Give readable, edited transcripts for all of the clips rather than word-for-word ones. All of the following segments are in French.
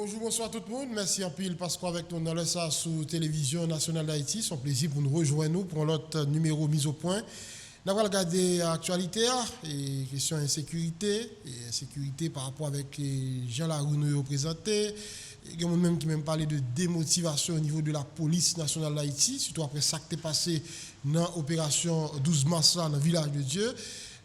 Bonjour, bonsoir tout le monde. Merci en pile parce qu'avec nous dans le ça sous Télévision Nationale d'Haïti, c'est un plaisir pour nous rejoindre nous pour l'autre numéro mise au point. Nous allons regarder l'actualité et question insécurité et insécurité par rapport avec les gens la rue nous représentés. Il y a même qui même parlé de démotivation au niveau de la police nationale d'Haïti, surtout après ça qui est passé dans l'opération 12 mars là, dans le village de Dieu.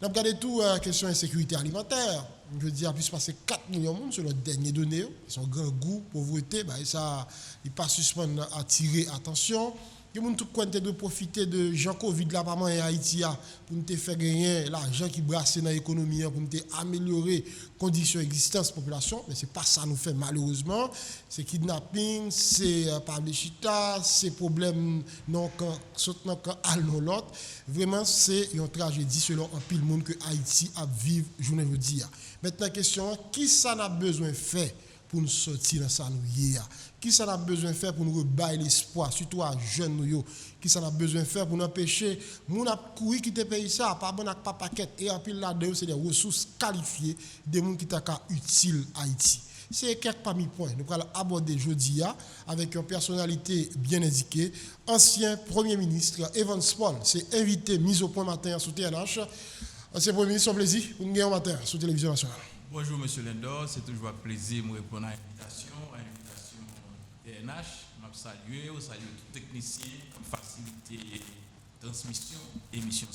Nous avons regardé tout la question insécurité alimentaire. Je veux dire, il a pu se passer 4 millions de monde selon les dernières données. Ils ont grand goût, pauvreté, ça n'est pas suspendre attirer attention. Il y a tout qui de profiter de Jean Covid là par et Haïti pour nous faire gagner l'argent qui brasse dans l'économie pour nous améliorer les conditions d'existence de la population, mais c'est pas ça nous fait malheureusement. C'est kidnapping, c'est chita, c'est problème non quand soutenant quand non l'autre. Vraiment c'est une tragédie selon un pile monde que Haïti a vivre journée aujourd'hui. Maintenant question, qui ça n'a besoin de faire pour nous sortir dans ça nous qui ça a besoin de faire pour nous rebailler l'espoir surtout à jeunes nous qui ça a besoin de faire pour nous empêcher moun a courir quitter pays ça pas bon ak pas paquet et en pile là-dedans c'est des ressources qualifiées des moun qui t'a utile Haïti. C'est quelques parmi points nous allons aborder aujourd'hui avec une personnalité bien indiquée, ancien premier ministre Evans Paul, c'est invité mise au point matin sur TNH. Ancien premier ministre, un plaisir pour nous gagner matin sur Télévision Nationale. Bonjour M. Lendor, c'est toujours un plaisir de me répondre à l'invitation TNH. Je salue tout technicien qui facilite la transmission de l'émission.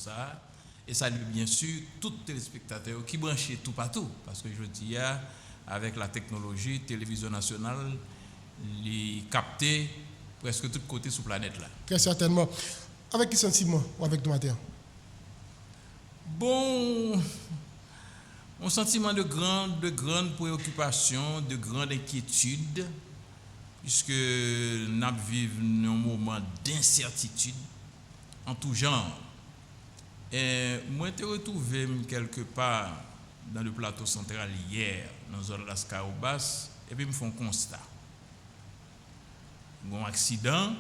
Et salue bien sûr tous les téléspectateurs qui branchent tout partout. Parce que je dis, avec la technologie, Télévision Nationale, les capter presque tous côtés sur la planète. Là. Très certainement. Avec quel sentiment ou avec ton matin? Bon. Un sentiment de grande préoccupation, de grande inquiétude, puisque nous vivons un moment d'incertitude en tout genre. Et moi, je me retrouvé quelque part dans le plateau central hier, dans la zone de las Caobas, et puis je me fais un constat. Un accident.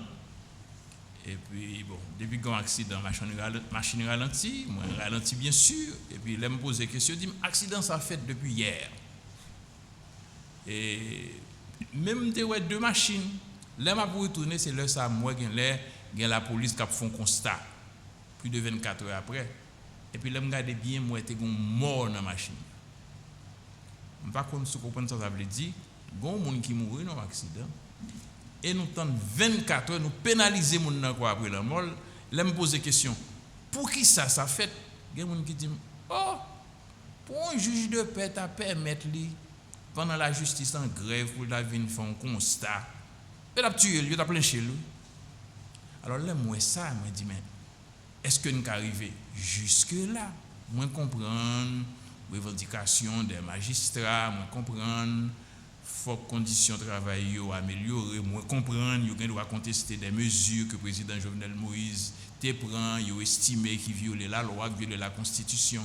Et puis, bon, depuis qu'il y a un accident, machine ralentit, moi ralentit bien sûr. Et puis, là, me pose des questions, je dis, accident, ça fait depuis hier. Et même deux machines, là, je pour retourner, c'est là, ça, moi, il y a la police qui a fait un constat, plus de 24 heures après. Et puis, là, je regarde bien, moi, j'étais mort dans la machine. Je ne sais pas si vous comprenez ça, ça veut dire, il y a un monde qui mourit dans l'accident. Et nous tentons 24 heures, nous pénaliser mon gens après la mort. Là, me pose des questions. Pour qui ça fait? Il y a des gens qui disent, oh, pour un juge de paix, tu permettre lui, pendant la justice en grève, pour la venir faire un constat. Il a tué lui, il a plein chez lui. Alors là, moi, ça, je me dis, mais est-ce que nous arrivons jusque-là? Moi, comprendre les revendications des magistrats, moi, comprendre. Faut que les conditions de travail soient améliorées, moi comprendre, il doit contester des mesures que le président Jovenel Moïse prend, il estimé qu'il viole la loi, qu'il viole la constitution.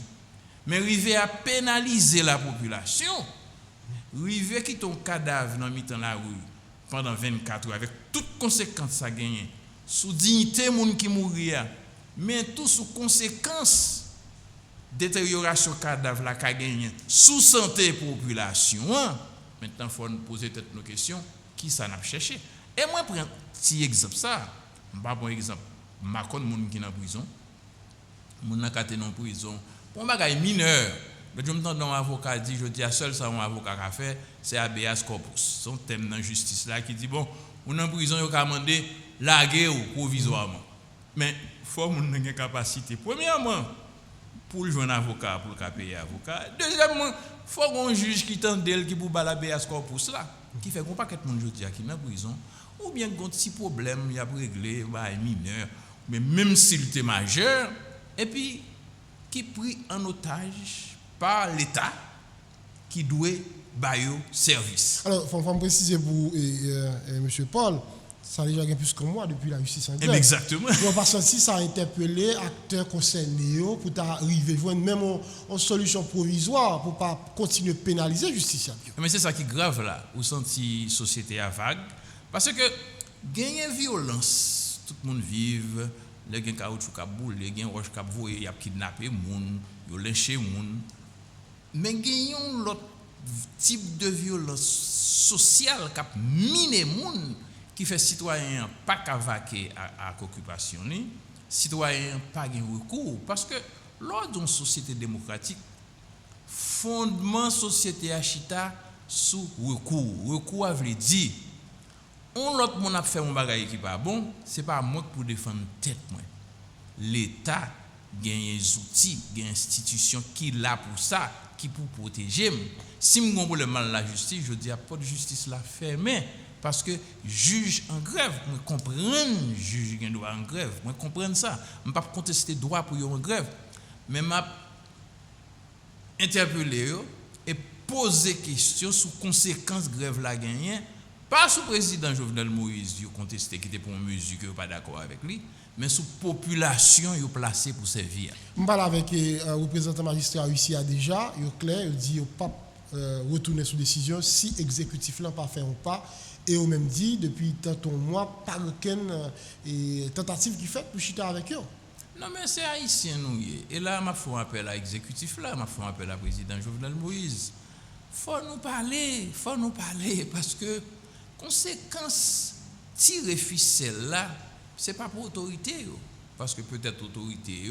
Mais arriver à pénaliser la population, arriver qui ton cadavre dans mi-temps la rue pendant 24 heures avec toutes conséquences ça gagne, sous dignité moun qui mourir, mais tout sous conséquences détérioration cadavre la ka gagne, sous santé population. Maintenant, il faut nous poser nos questions. Qui ça n'a cherché? Et moi, je prends un petit exemple. Ça, je prends un bon exemple. Je connais des gens qui sont en prison. Les gens qui sont en prison. Pour un bagage mineur, je me dis un avocat dit, je dis à seul ça, un avocat a fait, c'est habeas corpus. Son thème dans la justice là qui dit, bon, on est en prison, il a demandé larguer ou provisoirement. Mais il faut que nous ayons une capacité. Premièrement, pour jouer un avocat, pour le payer avocat. Deuxièmement, il faut qu'on juge qui tente d'elle qui pour balaber à ce corpus là, qui fait qu'on pas que tout le monde qui est en prison, ou bien qu'on a un petit problème, il y a réglé, mineur, mais même s'il était majeur, et puis qui pris en otage par l'État qui doit bailler service. Alors, il faut préciser pour M. Paul. Ça a déjà plus que moi depuis la justice en grève. Exactement. On pas senti ça a interpellé acteurs concernés pour arriver joindre même une solution provisoire pour pas continuer à pénaliser la justice. Mais c'est ça qui est grave là, où senti société à vague parce que gagner violence, tout le monde vive, les gens caoutchouc qui boule, les gens roche qui voyer, y a kidnapper moun, yo lyncher moun. Mais gagnons l'autre type de violence sociale qui a miné moun qui fait citoyen pas qu'à vaquer à occupation ni citoyen pas gain recours parce que lors d'une société démocratique fondement société achita sous recours a veut dire on l'autre mon a fait un bagage qui pas bon c'est pas moi pour défendre tête moi l'état gagne des outils gagne institution qui là pour ça qui pour protéger si me gon problème mal la justice je dis pas de justice la fermée parce que juge en grève moi comprendre juge qui doit en grève moi comprendre ça me pas contester droit pour en grève mais m'a interpeller et poser question sur conséquences grève la gagné pas sous président Jovenel Moïse yo contesté qui était pour une mesure que pas d'accord avec lui mais sous population yo placé pour servir. On parle avec représentant magistrat ici a déjà yo clair il dit yo pas retourner sous décision si exécutif là pas fait ou pas et au même dit depuis tant de mois pas aucune tentative qui fait pour chiter avec eux. Non mais c'est haïtien nous et là m'a fait appel à l'exécutif là m'a fait appel à président Jovenel Moïse. Faut nous parler parce que conséquence tirer ficelle là c'est pas pour autorité parce que peut-être autorité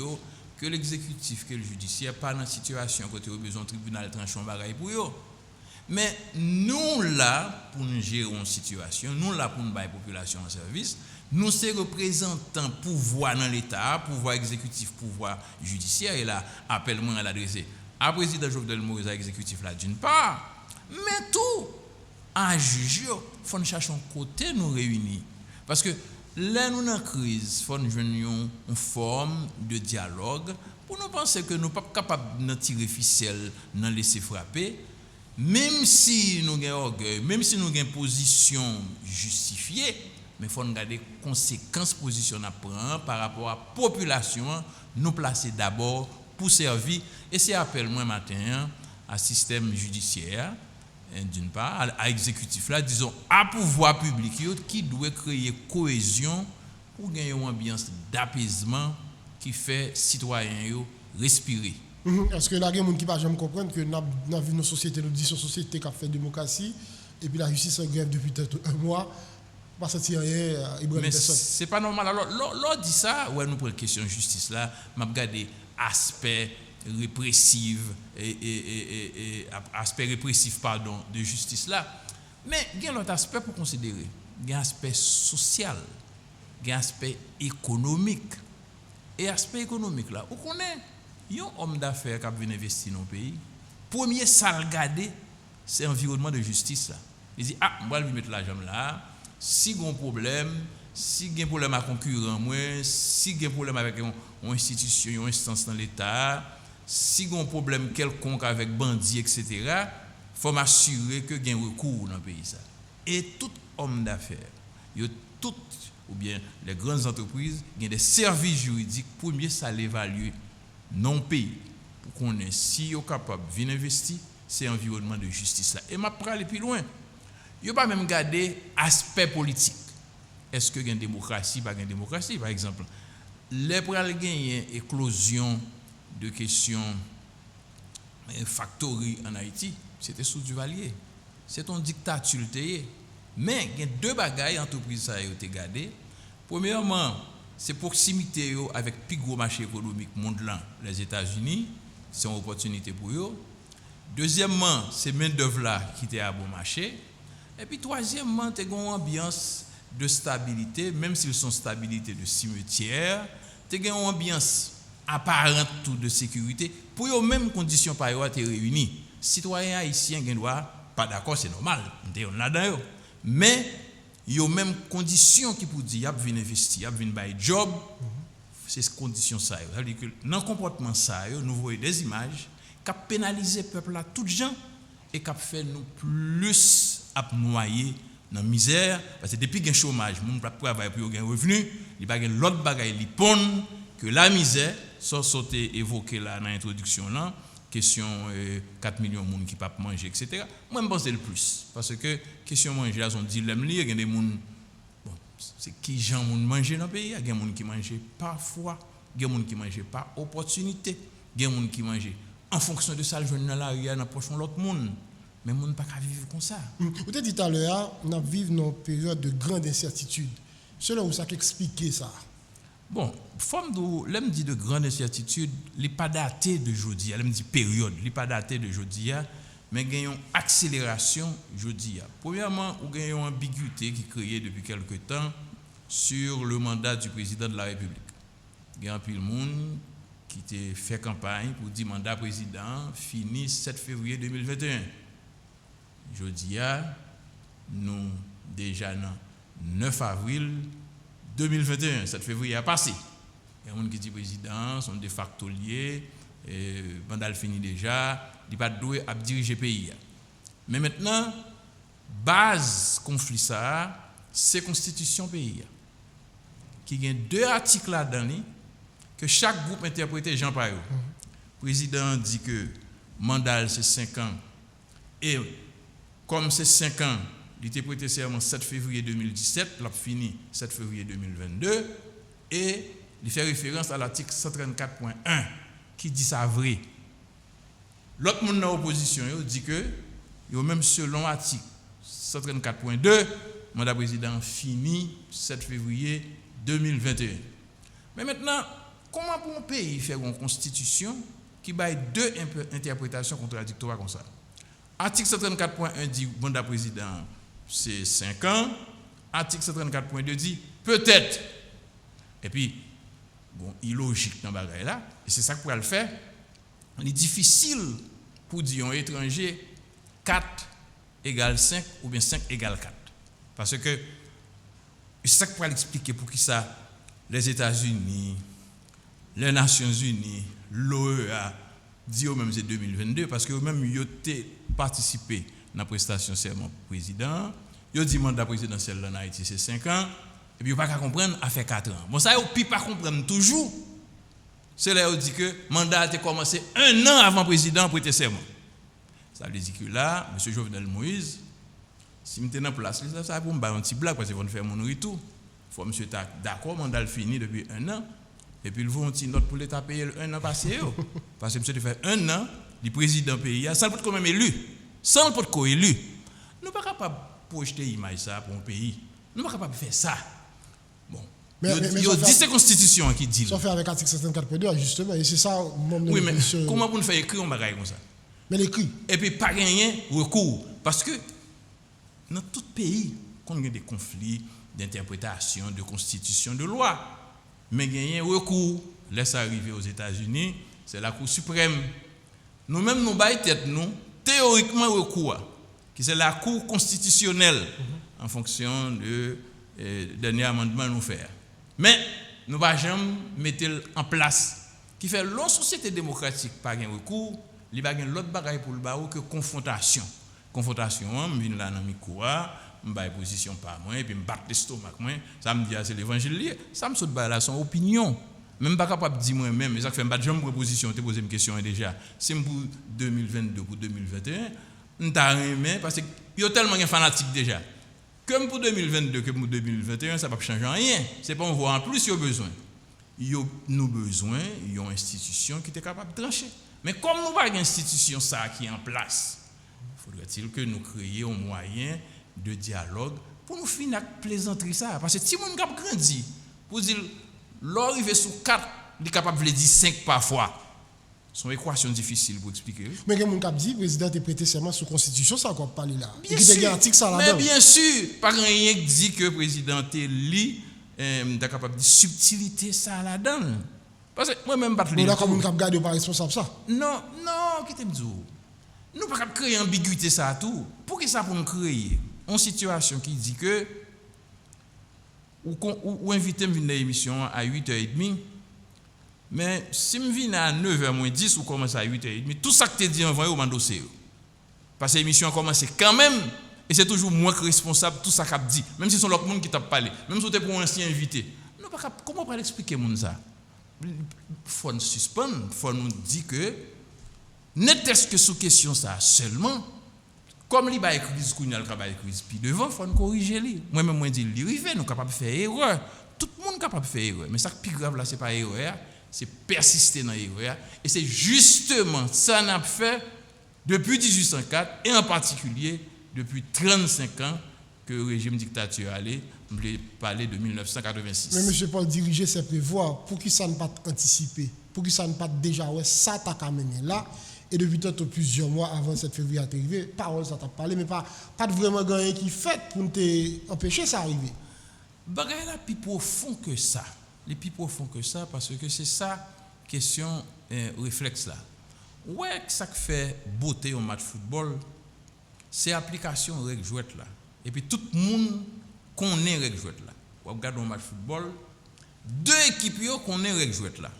que l'exécutif que le judiciaire pas dans situation côté au besoin tribunal trancher un bagaille pour eux mais nous là pour nous gérer une situation nous là pour nous bailler population en service nous c'est représentants pouvoir dans l'état pouvoir exécutif pouvoir judiciaire et là appel moi à l'adresser à président Jovenel Moïse à exécutif là d'une part mais tout en juge faut nous chercher un côté nous réunir parce que là nous dans crise faut nous joindre une forme de dialogue pour nous penser que nous pas capable de tirer ficelle dans laisser frapper même si nous gain orgueil même si nous gain position justifiée mais faut nous garder conséquences position à prendre par rapport à population nous placer d'abord pour servir et c'est appel moi matin à système judiciaire d'une part à exécutif là disons à pouvoir public qui doit créer cohésion pour gagner une ambiance d'apaisement qui fait citoyens respirer. Est-ce que là il y a des gens qui pas jamais comprendre que dans une société nous disons société qui a fait démocratie et puis la justice en grève depuis un mois pas sentir rien mais c'est pas normal alors l'on dit ça ouais nous pour la question justice là m'a regarder aspect répressif et aspect répressif pardon de justice là mais il y a l'autre aspect pour considérer il y a aspect social il y a aspect économique et aspect économique là on connaît un homme d'affaires qui vient investir dans le pays premier ça regarder c'est environnement de justice là il dit ah moi je vais mettre l'argent là si il y a un problème si il y a un problème à concurrent moi si il y a un problème avec une institution une instance dans l'état si il y a un problème quelconque avec bandits, etc., il faut m'assurer que il y a un recours dans le pays. Ça. Et tout homme d'affaires, ou bien les grandes entreprises, il y a des services juridiques pour mieux ça l'évaluer non pays. Pour qu'on ait, si ils sont capables de venir investir, c'est l'environnement de justice. Là. Et je vais aller plus loin. Il ne faut pas même garder l'aspect politique. Est-ce qu'il y a une démocratie, pas une démocratie, par exemple. Les pral gagner éclosion de questions factory en Haïti, c'était sous Duvalier. C'est une dictature. Mais il y a deux bagailles entreprises ça été gardé. Premièrement, c'est proximité avec le plus gros marché économique mondial, les États-Unis, c'est une opportunité pour eux. Deuxièmement, c'est main-d'œuvre là qui était à bon marché. Et puis troisièmement, tu as une ambiance de stabilité, même s'ils sont stabilité de cimetière, tu as une ambiance apparente tout de sécurité pour les mêmes conditions par eux être réunis. Citoyens haïtiens qui doivent pas d'accord, c'est normal, on là dedans. Mais il y a même conditions qui pour dire y a venir investir, y a venir bailler job, c'est ces conditions ça. Ça veut dire que dans le comportement ça, nous voyons des images qui pénalisent le peuple là tout gens et qui fait nous plus à noyer dans la misère parce que depuis qu'il y a un chômage, mon travail pour gagner revenu, il pas gagne l'autre bagaille li pon que la misère sans sauter évoqué là dans l'introduction là question 4 millions de monde qui pas manger etc. Moi je pense le plus parce que question manger là son dilemme li il y a des monde bon c'est qui gens monde manger dans le pays, il y a des monde qui manger parfois, il y a des monde qui manger par opportunité, il y a des monde qui manger en fonction de ça le joindre dans la rue dans poche l'autre monde. Mais on ne peut pas vivre comme ça. Vous avez dit tout à l'heure, on vivons dans une période de grande incertitude. Selon vous, ça explique ça? Bon, forme de, l'aime dit de grande incertitude, il n'est pas daté de jeudi, elle me dit période, il n'est pas daté de jeudi, mais il y a une accélération jeudi. Premièrement, il y a une ambiguïté qui est créée depuis quelque temps sur le mandat du président de la République. Il y a un peu de monde qui a fait campagne pour dire mandat président fini 7 février 2021. Jeudi, nous déjà dans 9 avril 2021, 7 février a passé. Il y a des gens qui disent président, sont de facto liés, mandat fini déjà, il pas doué à diriger le pays. Mais maintenant, base conflit ça, c'est constitution pays. Qui y a 2 articles là-dedans que chaque groupe interprète Jean Payot. Le président dit que mandat c'est 5 ans et comme c'est 5 ans, il était prêté serment 7 février 2017, il a fini 7 février 2022, et il fait référence à l'article 134.1 qui dit ça vrai. L'autre monde dans l'opposition dit que, même selon l'article 134.2, mandat président fini 7 février 2021. Mais maintenant, comment pour un pays faire une constitution qui a 2 interprétations contradictoires comme ça? Article 134.1 dit mandat président c'est 5 ans. Article 134.2 dit peut-être. Et puis, bon, illogique dans le bagage là. Et c'est ça qu'on va le faire. Il est difficile pour dire un étranger 4 égale 5 ou bien 5 égale 4. Parce que c'est ça qu'on va l'expliquer pour qui ça les États-Unis, les Nations Unies, l'OEA, dit au même c'est 2022 parce que même ils ont participé à la prestation serment président, ils ont dit mandat présidentiel en Haïti c'est 5 ans et puis ils ne peuvent pas comprendre à faire 4 ans. Bon ça ils ne peuvent pas comprendre toujours. C'est là où dit que le mandat a commencé 1 an avant le président prêter serment. Ça veut dire que là, M. Jovenel Moïse, si je suis dans place, ça va pour me faire un petit blague parce qu'ils vont faire mon retour. Il faut monsieur d'accord, le mandat fini depuis 1 an. Et puis, ils vont une petite note pour l'État payer 1 an passé. Parce que monsieur fait 1 an, le président pays, sans le peut quand même élu. Sans le peut co-élu. Nous ne sommes pas capables de projeter l'image ça pour un pays. Nous ne sommes pas capables de faire ça. Bon. Il y a 10 constitutions qui disent. Ça fait avec l'article 74.2, justement. Et c'est ça, oui, mais comment vous faire écrire un bagage comme ça? Mais l'écrit. Et puis, pas gagner recours. Parce que dans tout pays, quand il y a des conflits d'interprétation, de constitution, de loi, mais il y a un recours. Laisse arriver aux États-Unis, c'est la Cour suprême. Nous-mêmes, nous baillons tête, nous, théoriquement recours, qui c'est la Cour constitutionnelle, en fonction de dernier amendement nous faire. Mais nous ne pouvons jamais mettre en place, qui fait l'autre société démocratique pas un recours, il n'y a pas l'autre bagaille pour le barreau que confrontation. Confrontation, je viens là dans mes cours, je vais position par moi, et puis je me batte l'estomac, ça me dit c'est l'évangile, ça me saute là son opinion. Même pas capable de dire moi-même, mais ça fait je me proposition, te poser une question déjà. C'est pour 2022 pour 2021, on t'a aimé parce que il y a tellement de fanatiques déjà. Comme pour 2022 que pour 2021, ça ne va pas changer rien. C'est pas on voit en plus il y a besoin. Il y a nous besoin, il y a une institution qui est capable de trancher. Mais comme nous pas une institution ça qui est en place, faudrait-il que nous créions un moyen de dialogue pour nous finir avec plaisanterie ça. Parce que si on a grandi, pour dire, l'arrivée sur 4, il est capable de dire 5 parfois. C'est une équation difficile pour expliquer. Mais il y a des gens qui disent que le président a prêté serment sur la Constitution, ça encore parlé là. Bien sûr, mais bien sûr, pas rien qui dit que le président est capable de subtilité ça là-dedans. Parce que moi-même, je ne sais pas si vous avez pas responsable ça. Non, qui te dit. Nous ne pouvons pas créer ambiguïté ça tout. Pour que ça pour nous créer une situation qui dit que ou inviter me venir à l'émission à 8h30, mais si je viens à 9h-10 ou commence à 8h30, tout ça que tu dis envoyé au dossier. Parce que l'émission a commencé quand même, et c'est toujours moi qui suis responsable de tout ça qu'a dit, même si c'est l'autre monde qui t'a parlé, même si c'était pour un ancien invité. Comment on peut expliquer ça? Il faut nous suspendre, il faut nous dire que n'était-ce que sous question ça seulement, comme il va écrire ce qu'on a écrit puis devant, il faut nous corriger. Moi-même, je dis, nous sommes capables de faire erreur. Tout le monde est capable de faire erreur. Mais ça qui est plus grave là, ce n'est pas erreur, c'est persister dans l'erreur. Et c'est justement ça qu'on a fait depuis 1804 et en particulier depuis 35 ans que le régime dictatorial allait, on voulait parler de 1986. Mais M. Paul, diriger, c'est prévoir. Pour qui ça ne pas anticiper? Pour qui ça ne pas déjà, ouais, ça t'a amené là. Et depuis tantôt plusieurs mois avant cette février à arriver, parole ça t'a parlé, mais pas de vraiment gagné qui fait pour empêcher ça d'arriver. Bagay là plus profond que ça. Les plus profond que ça parce que c'est ça question réflexe là. Ouais, ça qui fait beauté au match football, c'est application règle jouette là. Et puis tout le monde connaît règle jouette là. On regarde un match football, deux équipes yo connaît règle jouette là.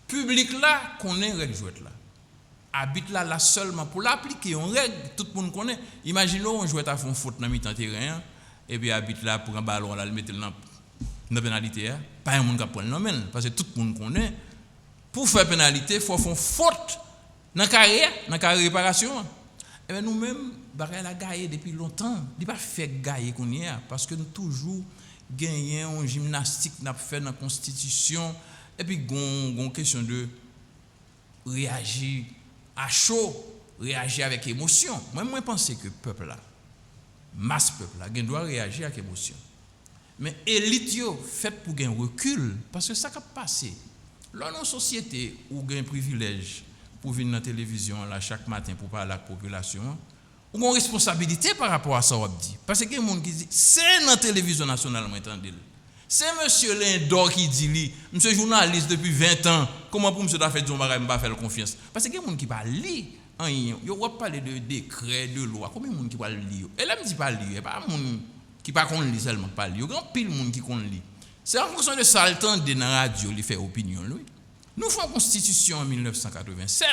Public là connaît règle jouette là. Habite là seulement pour l'appliquer en règle, tout le monde connaît. Imaginez on jouait à fond faute dans mi-temps terrain et puis habite là pour un ballon là le mettre dans pénalité, pas un monde qui prend le parce que tout le monde connaît. Pour faire pénalité, il faut faire faute dans carrière réparation. Et bien nous-mêmes, bagay la gagne depuis longtemps. Il pas fait gagner qu'on y a parce que nous toujours gagné en gymnastique n'a fait dans la constitution et puis gon question de réagir à chaud, réagir avec émotion. Moi pense que peuple là, masse peuple là, doit réagir avec émotion. Mais élite yo fait pour gagner recul parce que ça qui passé. Là dans société où gagne privilège pour venir dans la télévision là chaque matin pour parler à la population, ou une responsabilité par rapport à ça on dit. Parce que il y a des gens qui disent c'est dans la télévision nationale m'entendez. C'est monsieur Lindor qui dit lui, monsieur journaliste depuis 20 ans, comment pour monsieur t'a fait dire on va faire confiance. Parce que il y a des gens qui pas lire rien, yo va parler de décret, de loi, combien de monde qui va lire. Et là me dit pas lire, pas monde qui pas qu'on lit seulement pas lire, grand pile monde qui qu'on lit. C'est en fonction de ça le temps de dans radio lui fait opinion lui. Nous faisons constitution en 1987.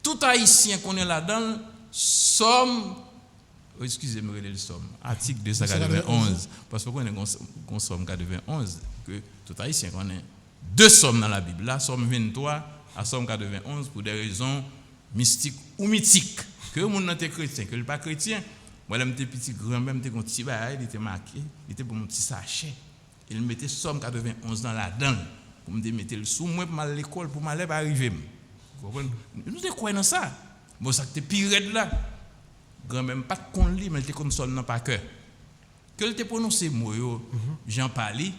Tout haïtien qu'on est là-dedans somme excusez-moi le somme article 291 parce que on est somme 91 que tout haïtien connaît deux sommes dans la Bible là somme 23 à somme 91 pour des raisons mystiques ou mythiques que monde n'était chrétien que le pas chrétien moi là m'était petit grand même était un petit bail il était marqué il était pour mon petit sachet il mettait somme 91 dans la dent pour me mettre le sous moi pour aller à l'école pour m'aller pas arriver nous te croyons dans ça bon ça que pire là grand même pas qu'on lit mais il était comme ça dans pas cœur que il te prononcé mot yo Jean Pali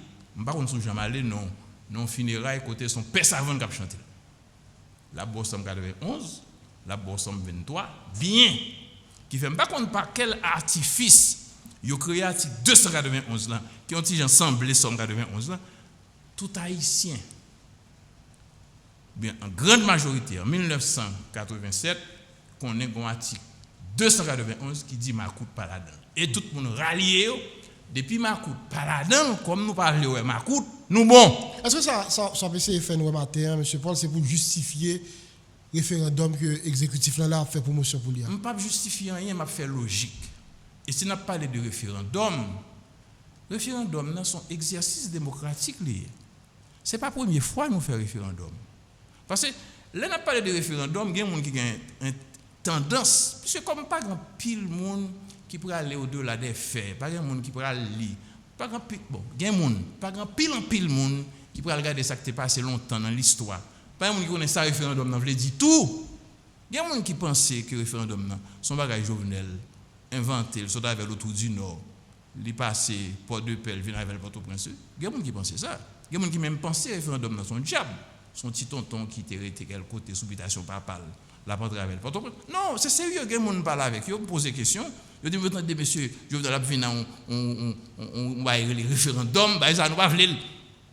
pas comme son Jean Malé non funérailles côté son père savant qui a chanté la bosse 91 la bosse 23 bien qui fait pas compte par quel artifice yo créé article 291 là qui ont dit ensemble somme 91 là tout haïtien bien en grande majorité en 1987 qu'on est un article 291 qui dit Makout Paladin et tout le monde rallié depuis Makout Paladin comme nous parlons Makout nous bon. Est-ce que ça peut se faire matin monsieur Paul c'est pour justifier référendum que l'exécutif là a fait promotion pour lui? Je ne pas justifier rien, m'a fait logique. Et si n'a parlé de référendum là sont exercice démocratique lié. C'est pas la première fois nous faisons référendum. Parce que là n'a parlé de référendum, il y a des gens qui ont une tendance, puisque comme pas grand pile monde qui pourrait aller au-delà des faits, pas grand monde qui pourrait lire, pas grand pile bon, il y a des gens pas grand pile monde qui pourrait regarder ça qui s'est passé longtemps dans l'histoire. Pas grand monde qui connaît ça référendum, non veut dire tout. Il y a des gens qui pensaient que référendum non, son bagage Jovenel inventé, le soldat vers l'autre du nord, il passé Port-de-Paix, vient avec Port-au-Prince. Il y a des gens qui pensaient ça. Il y a des gens qui même pensaient référendum dans son diable. Son petit tonton qui était resté quelque côté sous habitation papale, la porte avec Port-au-Prince. Non, c'est sérieux, il y a des gens qui parlent avec eux, poser des questions. Je dis maintenant des messieurs, je vais venir on va les référendums, ça nous va venir.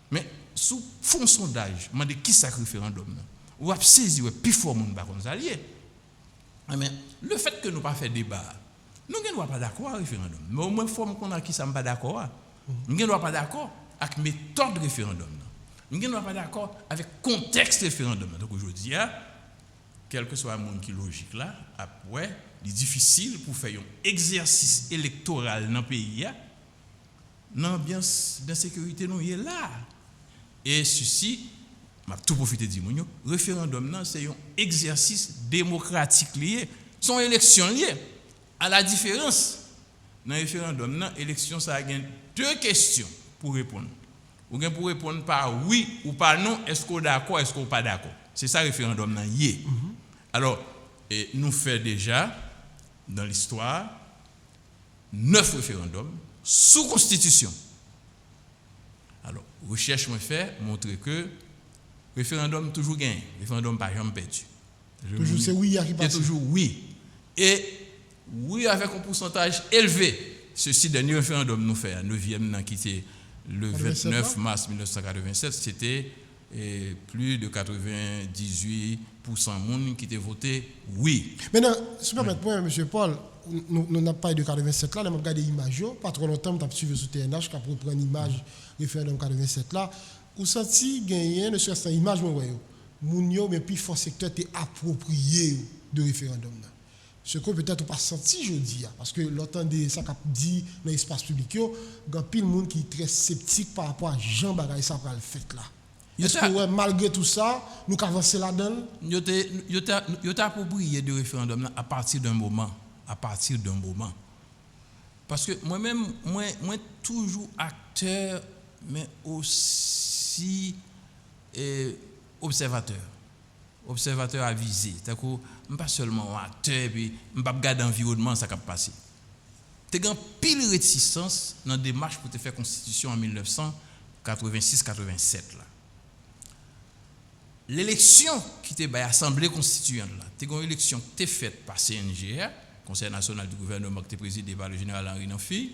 Mais sous fond sondage, je me dis qui ça référendum là. On va saisir plus fort mon baron allié. Mais le fait que nous pas fait débat, nous ne sommes pas d'accord avec le référendum. Mais au moins forme qu'on a qui sommes pas d'accord. Nous ne sommes pas d'accord avec la méthode du référendum. Nous ne sommes pas d'accord avec le contexte du référendum. Donc aujourd'hui, quel que soit le monde qui est logique là, après, il est difficile pour faire un exercice électoral dans le pays. L'ambiance d'insécurité nous est là. Et ceci, je vais tout profiter de dire, le référendum, c'est un exercice démocratique lié. Son élection liée. À la différence, dans le référendum, l'élection, ça a deux questions pour répondre. Ou bien pour répondre par oui ou par non, est-ce qu'on est d'accord, est-ce qu'on n'est pas d'accord. C'est ça le référendum. Alors, et nous fait déjà, dans l'histoire, 9 référendums sous constitution. Alors, recherche moi fait montrer que référendum toujours gagné, référendum pas jamais perdu. Toujours c'est oui qui passe. Toujours oui. Et oui avec un pourcentage élevé. Ceci dernier référendum nous fait, 9e qui était le 29 mars 1987, c'était plus de 98% de monde qui étaient voté oui. Maintenant, si vous permettez, M. Paul, nous n'avons pas de 87 là, nous avons regardé l'image, pas trop longtemps, nous avons suivi sur TNH, qui a pris une image référendum 87 là, vous sentez gagner, ne serait-ce qu'une image, mais puis fort secteur est approprié de référendum là. Ce que peut-être pas senti je dis parce que l'entendez ça qu'a dit dans l'espace public il y a pile monde qui est très sceptique par rapport à Jean Bagay ça va le fait là. Est-ce que malgré tout ça nous avancer là-dedans yo t'a approprié de référendum là à partir d'un moment parce que moi-même moi toujours acteur mais aussi observateur avisé. C'est-à-dire pas seulement un acteur, puis je ne pas regarder l'environnement, ça va passer. Tu as une pile réticence dans la démarche pour te faire constitution en 1986-87. L'élection qui était l'Assemblée constituante, tu as une élection qui était faite par CNGR, Conseil national du gouvernement, qui était présidé par le général Henri Nanfi.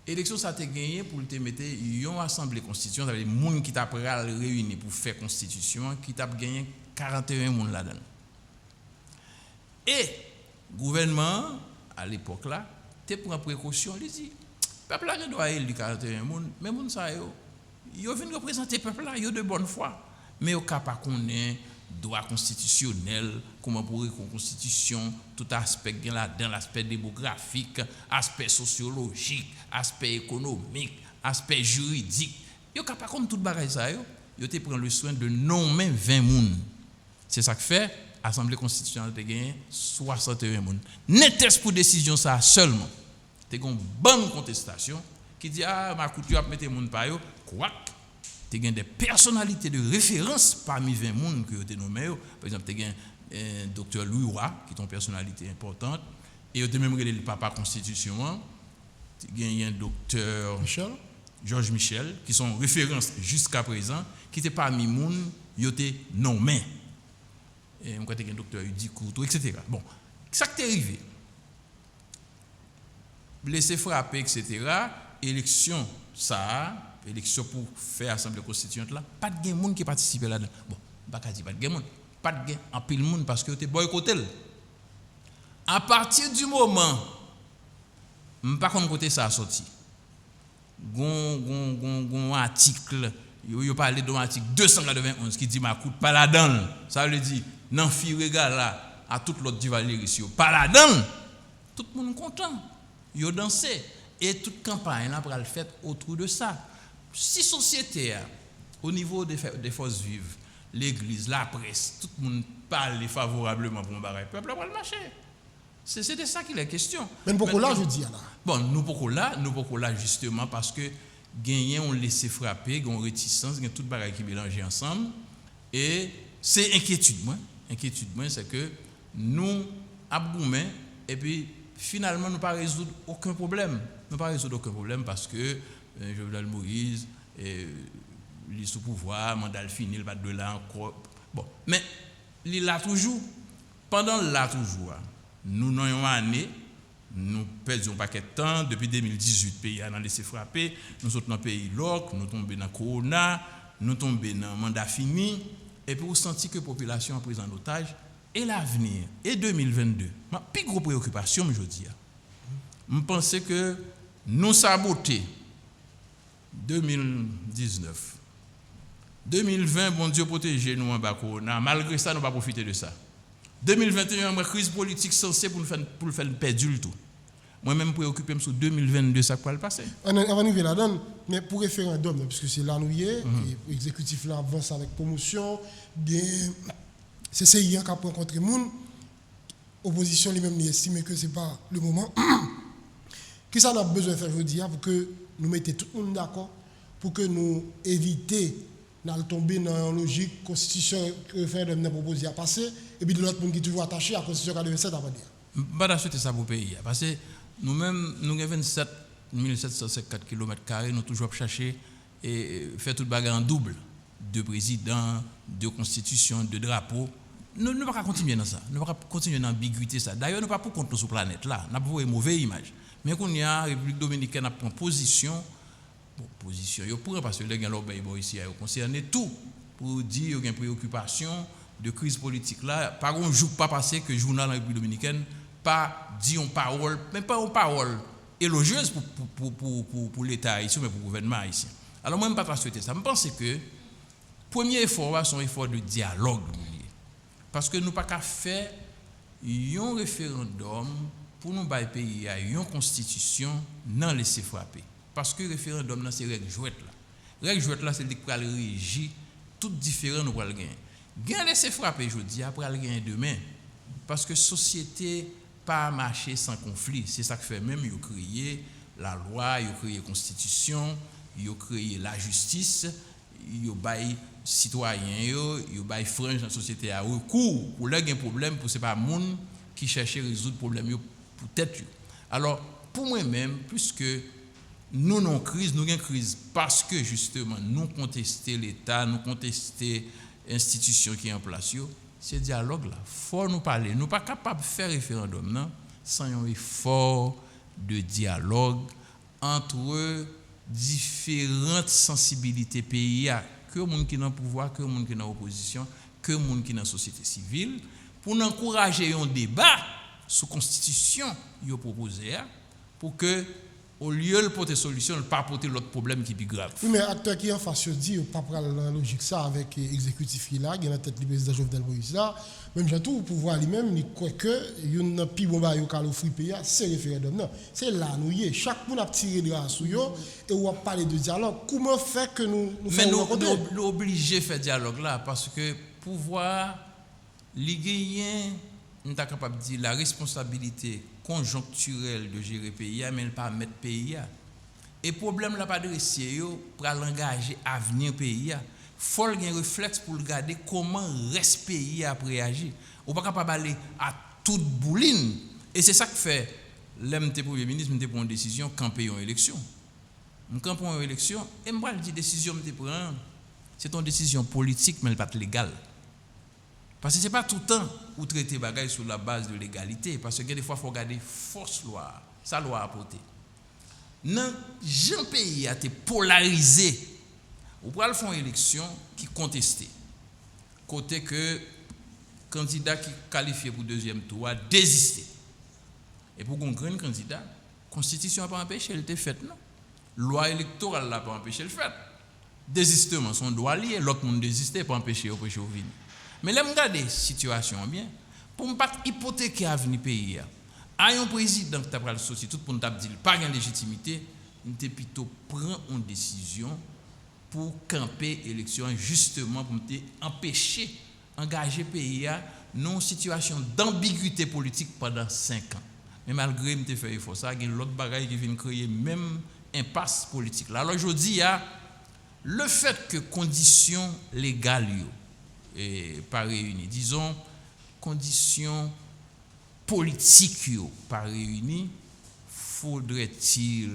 L'élection, ça a été gagné pour te mettre une assemblée constituante, avec les gens qui t'a réuni pour faire constitution, qui t'a gagné 41 personnes là-dedans. Et le gouvernement, à l'époque là, tu prend précaution, il dit, le peuple là doit élire 41 personnes, mais les gens, ils viennent représenter le peuple là, ils ont de bonne foi. Mais au cas pas qu'on ait droit constitutionnel, comment pour une constitution, tout aspect là-dedans, l'aspect démographique, aspect sociologique, aspect économique, aspect juridique. Yo pas comme tout bagage ça yo te prend le soin de nommer 20 moun. C'est ça que fait Assemblée constitutionnelle te gagne 61 moun. N'était-ce pour décision ça seulement. Te gon bonne contestation qui dit ma couture a mettre moun pa yo, quoi tu as des personnalités de référence parmi 20 personnes que tu as nommées. Par exemple, tu as un docteur Louis Roy, qui est une personnalité importante. Et tu as même le papa constitution. Tu as un docteur Georges Michel, qui sont références jusqu'à présent, qui étaient parmi les gens qui ont été nommés. Et tu as un docteur Udi Couteau, etc. Bon, ça qui est arrivé. Blessé, frappé, etc. Élection, ça. Élection pour faire assemblée constituante là, pas de monde qui participe là-dedans. Bon, pas de monde, pas de en pile monde parce que tu boycotté. À partir du moment pas comme côté ça a sorti. Gon article, yo parlé d'un article 291 qui dit ma coûte pas là-dedans. Ça veut dire nan fi regal là à toute l'autre du Valérie ici, pas là-dedans. Tout le monde content. Yo dansé et toute campagne là pour le faire autour de ça. Si société au niveau des forces vives, l'église, la presse, tout le monde parle favorablement pour le peuple va le marcher. C'est de ça qu'il est question. Mais pourquoi là je dis là. Bon, nous pourquoi là justement parce que gagner on laissé frapper, on réticence, tout bagaille qui mélangé ensemble et c'est inquiétude moi c'est que nous abgoumé et puis finalement nous pas résoudre aucun problème. Nous pas résoudre aucun problème parce que Jovenel Moïse, il est sous pouvoir, mandat fini, il va de là encore. Bon, mais il là toujours. Pendant là toujours, nous n'avons pas année, nous perdons un paquet de temps. Depuis 2018, le pays a laissé frapper. Nous sommes dans le pays loc, nous tombons dans le corona, nous tombons dans le mandat fini. Et puis vous sentez que la population est prise en otage. Et l'avenir, et 2022, ma plus grosse préoccupation, je dis, je pense que nous saboter 2019. 2020, bon Dieu protégez nous en bas corona. Malgré ça, nous ne pas profiter de ça. 2021, une crise politique censée pour le faire perdre le tout. Moi-même, préoccupé sur 2022, ça va le passer. On va arriver là-dedans, mais pour référendum, puisque c'est là où il est, l'exécutif là avance avec promotion, c'est CCI qui a rencontré les gens, l'opposition lui-même estime que ce n'est pas le moment. Qu'est-ce qu'on a besoin de faire aujourd'hui pour que nous mettions tout le monde d'accord, pour que nous évitions n'a tombé dans une logique constitution référendum n'a proposé à passer et puis de l'autre monde qui est toujours attaché à la constitution 87 à dire. Pas d'acheter ça pour le pays parce que nous-mêmes nous avons 27 754 km², nous toujours chercher et faire toute bagarre en double, de président, de constitution, de drapeau. Nous ne pouvons pas continuer dans ça. Nous ne pouvons pas continuer dans l'ambiguïté ça. D'ailleurs, nous ne pouvons pas pour compter sur la planète là. Nous avons une mauvaise image. Mais quand il y a la République dominicaine a pris position, il prend parce que les gens ici ont concerné tout pour dire qu'il y a une préoccupation de crise politique là. Par un jour pas passé que le journal de la République dominicaine pas dit une parole, même pas une parole élogieuse pour l'État haïtien, mais pour le gouvernement haïtien. Alors moi, je ne peux pas souhaiter ça. Je pense que le premier effort, c'est un effort de dialogue. Parce que nous ne pouvons pas faire un référendum pour nous faire pays à une constitution non laisser frapper. Parce que le référendum, c'est règle jouette là. Règle jouette là, c'est qu'il va régir tout différent nous allons gagner. Gagner laisser frapper aujourd'hui, après le gagner demain. Parce que la société pas marcher sans conflit. C'est ça que fait même, ils ont créé la loi, ils ont créé la constitution, ils ont créé la justice, ils ont baillé citoyens, ils ont baillé frange dans la société à recours pour leur un problème, pour ce pas monde qui cherche à résoudre le problème pour tête. Alors, pour moi-même, puisque nous avons une crise parce que justement nous contestons l'État, nous contestons l'institution qui est en place. C'est dialogue là. Faut nous parler. Nous pas capables de faire référendum non, sans un effort de dialogue entre différentes sensibilités pays, que les gens qui sont dans le pouvoir, que les gens qui sont dans l'opposition, que les gens qui sont dans la société civile, pour encourager un débat sur la constitution qu'ils proposé, pour que au lieu de porter solution, ne pas porter l'autre problème qui est plus grave. Oui, mais acteur qui en face dit, pas prendre la logique ça avec l'exécutif qui est là, qui est la tête du président Jovenel Moïse là, même j'ai tout le pouvoir lui-même, il croit que il y a un plus bon bail au offrir pays, c'est référendum. Non, c'est là nous y est. Chaque monde a tiré de la souille et on va parler de dialogue. Comment faire que nous faisons nous obligés de faire dialogue là parce que pouvoir les nous sommes capables de dire la responsabilité conjoncturelle de gérer le pays, mais ne pas mettre le pays. Et le problème là pas de réussir pour l'engager à venir le pays. Il faut un réflexe pour regarder comment reste le pays à réagir. On ne peut pas aller à toute bouline. Et c'est ça que fait l'MT Premier ministre, je prend une décision camper une élection. Je campe une élection et je dis décision que je prends. C'est une décision politique, mais elle n'est pas légale. Parce que ce n'est pas tout le temps où traiter les bagages sur la base de l'égalité. Parce que des fois, il faut regarder force loi, sa loi à porter. Dans un pays a été polarisé, on peut faire une élection qui contestée. Côté que le candidat qui est qualifié pour le deuxième tour a désisté. Et pour qu'on grand candidat, la Constitution n'a pas empêché le fait, non. Loi électorale n'a pas empêché le fait. Désistement, son droit lié, l'autre monde désisté pour empêcher au venir. Mais là, je regarde la situation bien. Pour ne pas hypothéquer l'avenir du pays, à un président qui a sorti tout pour ne pas dire pas de légitimité, il était plutôt prendre une décision pour camper l'élection, justement pour empêcher d'engager le pays dans une situation d'ambiguïté politique pendant 5 ans. Mais malgré que je fait effort, ça, il y a l'autre bagaille qui vient créer même impasse politique. Alors je dis, le fait que conditions légales pas réunies, disons, conditions politiques pas réunies, faudrait-il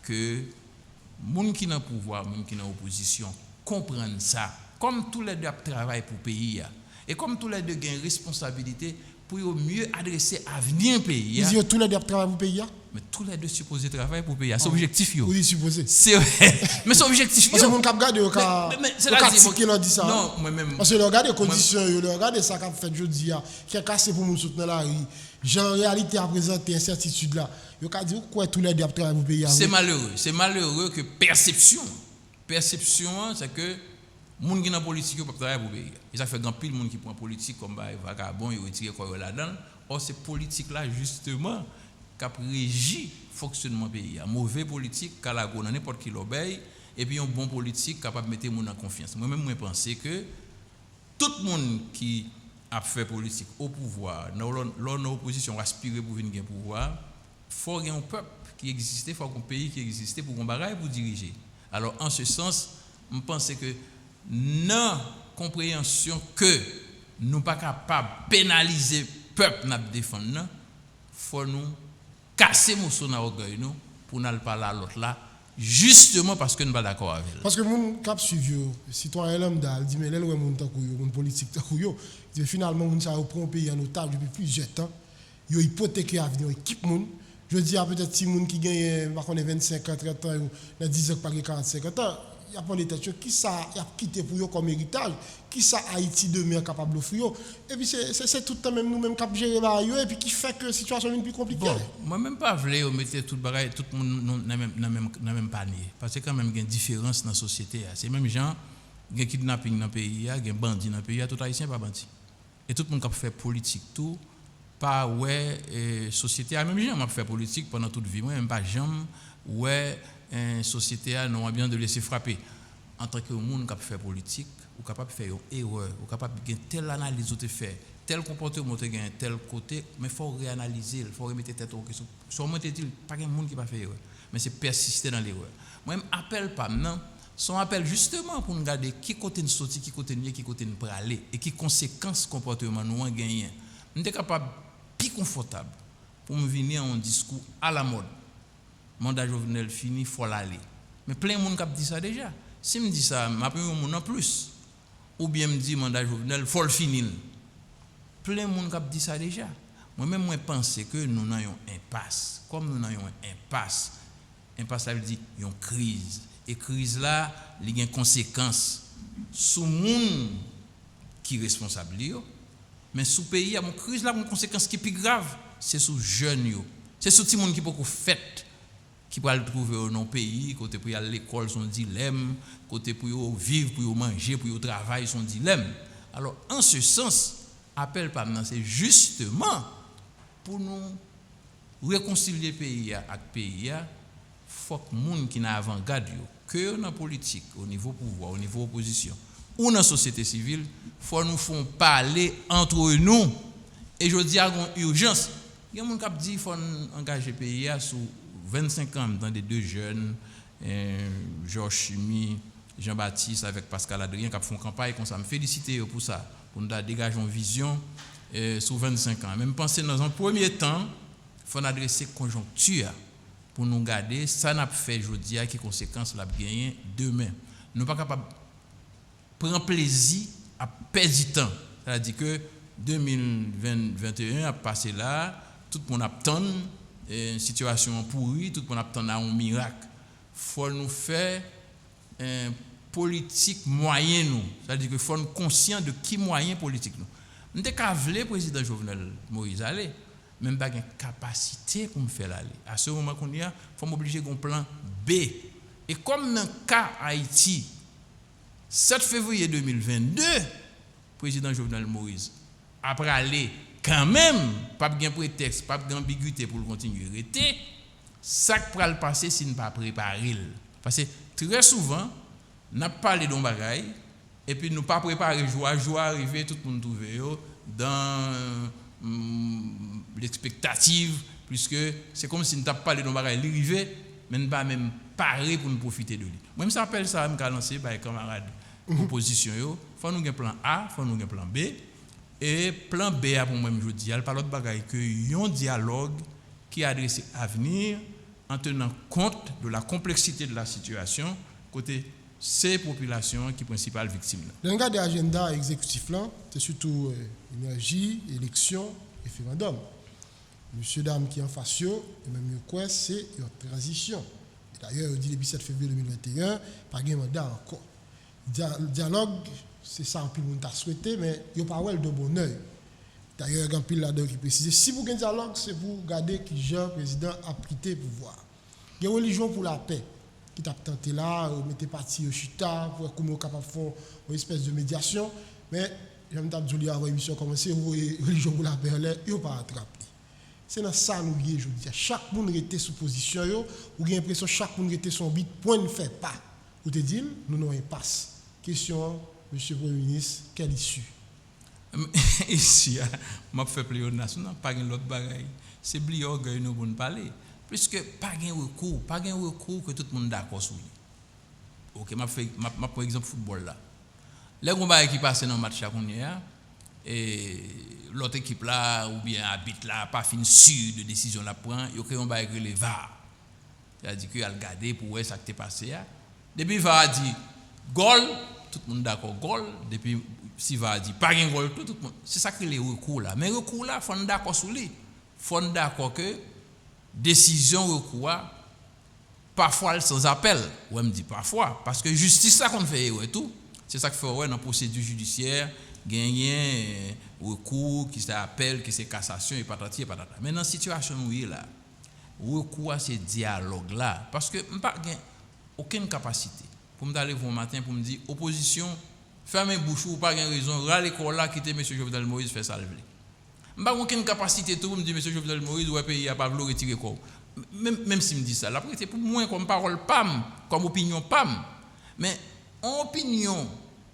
que les gens qui sont dans le pouvoir, les gens qui sont dans l'opposition, comprennent ça, comme tous les deux travaillent pour le pays, et comme tous les deux ont une responsabilité pour mieux adresser l'avenir du pays. Vous dites tous les deux travaillent pour le pays? Mais tous les deux supposés travailler pour le pays. C'est objectif. Oui, supposé. Mais c'est objectif. Parce que mon cap garde, qui leur dit ça. Non, moi-même. Parce que le regard des conditions, le regard de ça qu'a fait jeudi, qui a cassé pour nous soutenir la rue. En réalité, à présenter incertitude là. Il a dit quoi tous les deux travaillent pour le pays. C'est malheureux. C'est malheureux que perception, c'est que les gens qui sont dans la politique ne peuvent pas travailler pour le pays. Et ça fait grand pile de gens qui prennent la politique comme vagabond, ils retirent quoi là-dedans. Or, c'est politique là, justement, qui a régi le fonctionnement du pays. Un mauvais politique, qui a n'importe qui l'obéit, et puis un bon politique capable de mettre les gens en confiance. Moi-même, je pense que tout le monde qui a fait politique au pouvoir, dans l'opposition, aspire pour venir au pouvoir, il faut qu'il y ait un peuple qui existe, il faut un pays qui existe pour qu'on bagaille pour diriger. Alors, en ce sens, je pense que non compréhension que nous pas capable pénaliser peuple n'a défendre, faut nous casser morceau dans orgueil nous pour n'aller parler à l'autre là justement parce que nous pas d'accord avec elle. Parce que moun cap suivre citoyen lambda dit mais là ouais moun tan kouyo moun politique tan kouyo finalement moun ça prend pays en otage depuis plusieurs temps yo hypothéquer avenir équipe moun je dis à peut-être si moun qui gagne pas connait 25 ans 30 ans ou dans 10 ans pas 45 ans il y a pas de tête qui ça y a quitté pour yo comme héritage qui ça Haïti demain capable d'offrir et puis c'est tout le temps même nous même cap gérer ba yo et puis qui fait que situation est plus compliquée. Bon, moi même pas vle on mettre tout bagaille tout le monde dans même panier parce que quand même il y a une différence dans la société, c'est même gens il y a kidnapping dans le pays, il y a bandit dans le pays, tout haïtien pas bandit. Et tout le monde qui fait politique tout pas ouais société même gens m'a fait politique pendant toute vie moi même pas jamais ouais société a non bien de laisser frapper en tant que monde qui fait politique ou capable faire une erreur ou capable de telle analyse ou te faire tel comportement te gagne tel côté mais faut réanalyser il faut remettre tête en question sûrement te dit pas un monde qui va faire erreur mais c'est persister dans l'erreur moi même appelle pas non son appel justement pour nous regarder qui côté nous sortir qui côté nous qui côté nous pour aller et qui conséquences comportement nous en gagner nous est capable plus confortable pour me venir en discours à la mode mandat Jovenel fini faut l'aller mais plein monde qui dit ça déjà si me dit ça m'a pas un monde en plus ou bien me dit mandat Jovenel faut le finir plein monde qui dit ça déjà moi même moi penser que nous n'ayons impasse comme nous n'ayons impasse ça veut dire une crise et crise là il y a une conséquence sous monde qui responsable mais sous pays il y a une crise là une conséquence qui est plus grave c'est sous jeunes c'est sous tout monde qui beaucoup fait qui peut le trouver dans le pays, côté pour y aller à l'école son dilemme, côté pour y vivre, pour y manger, pour y travailler son dilemme. Alors en ce sens, appel par nous c'est justement pour nous réconcilier pays avec pays, faut que monde qui n'a avant-garde que dans la politique, au niveau pouvoir, au niveau opposition ou dans la société civile, faut nous font parler entre nous. Et je dis à une urgence, il y a des gens qui disent qu'il faut engager pays sous 25 ans dans des deux jeunes, Georges Chimie, Jean-Baptiste avec Pascal Adrien qui font campagne comme ça. Me féliciter pour ça, pour nous dégager une vision sur 25 ans. Même penser dans un premier temps, il faut adresser conjoncture pour nous garder ça n'a pas fait aujourd'hui qui conséquences la gagner demain. Nous pas capable prendre plaisir à perdre du temps. C'est-à-dire que 2021 a passé là, tout le monde attend une situation pourrie, tout le monde attend un miracle. Faut nous faire un politique moyen nous. C'est-à-dire que faut nous conscient de qui moyen politique nous. Nous n'avons qu'à vouloir le président Jovenel Moïse aller, même pas une capacité pour me faire aller. À ce moment qu'on y a, faut m'obliger un plan B. Et comme dans le cas Haïti, 7 février 2022, président Jovenel Moïse après aller quand même pas de prétexte, pas d'ambiguïté pour continuer à rester, ça qui va le passer si nous pas préparer. Parce que très souvent, nous parlé d'un bagaille et puis nous pas préparer joie arriver tout le monde trouver dans l'expectative puisque c'est comme si nous pas parlé d'un bagaille arriver mais nous pas même parer pour nous profiter de lui. Moi je m'appelle ça me lancer par camarades opposition yo, faut nous un plan A, faut nous un plan B. Et plan B pour moi je dis, il n'y a pas l'autre bagaille que un dialogue qui est adressé à venir en tenant compte de la complexité de la situation côté ces populations qui sont principales victimes. Dans le cas de l'agenda exécutif là, c'est surtout énergie, élection, référendum. Monsieur dame qui est en face et même quoi c'est une transition. D'ailleurs, il dit le 17 février 2021, pas de mandat encore. Dialogue c'est ça en plus monde t'a souhaité mais il pas wel de bon œil. D'ailleurs grand pile là-dedans qui précise si vous gagnez dialogue c'est pour garder qui Jean président a quitté pouvoir. Il y a religion pour la paix qui t'a tenté là mettez parti au chuta pour comment capable faire une espèce de médiation mais j'aime t'a dit avant émission commencer religion pour la paix là il pas attraper. C'est dans ça nous lié je dis chaque monde était sous position yo ou gain l'impression chaque monde était son but point ne fait pas. Ou te dit nous n'avons impasse. Question Monsieur le Premier ministre, quelle issue? Ici, je fais plus national, pas de l'autre bagaille. C'est blier orgueil nous pour nous parler. Puisque pas de recours que tout le monde est d'accord sur lui. Ok, je prends exemple football là. Les combats qui passent dans le match à Kounia, et l'autre équipe là, ou bien habite là, pas fin sûr de décision la prend, il y a un combat avec les VAR. C'est-à-dire qu'il a regardé pour voir ce qui est passé. Depuis VAR a dit goal, tout le monde d'accord, goal. Depuis si VAR a dit pas un goal, tout le monde. C'est ça que les recours là. Mais recours là, il faut d'accord sur lui. Il faut d'accord que décision recours, parfois sans appel. Ouais, me dit parfois. Parce que justice, ça qu'on fait et tout. C'est ça qu'il faut dans la procédure judiciaire, gagner recours, qui s'appelle, qui c'est cassation et patati et patata. Mais dans la situation où il est là, recours à ces dialogues là, parce que je n'ai aucune capacité pour m'aller voir matin pour me dire opposition, fermez bouche ou pas de raison, râler l'école là, quitter M. Jovenel Moïse, faire ça lever. Je n'ai aucune capacité pour me dire M. Jovenel Moïse, ouais, pays a pas voulu retirer quoi. Même si me dit ça, la c'est pour moi comme parole PAM, comme opinion PAM. Mais en opinion,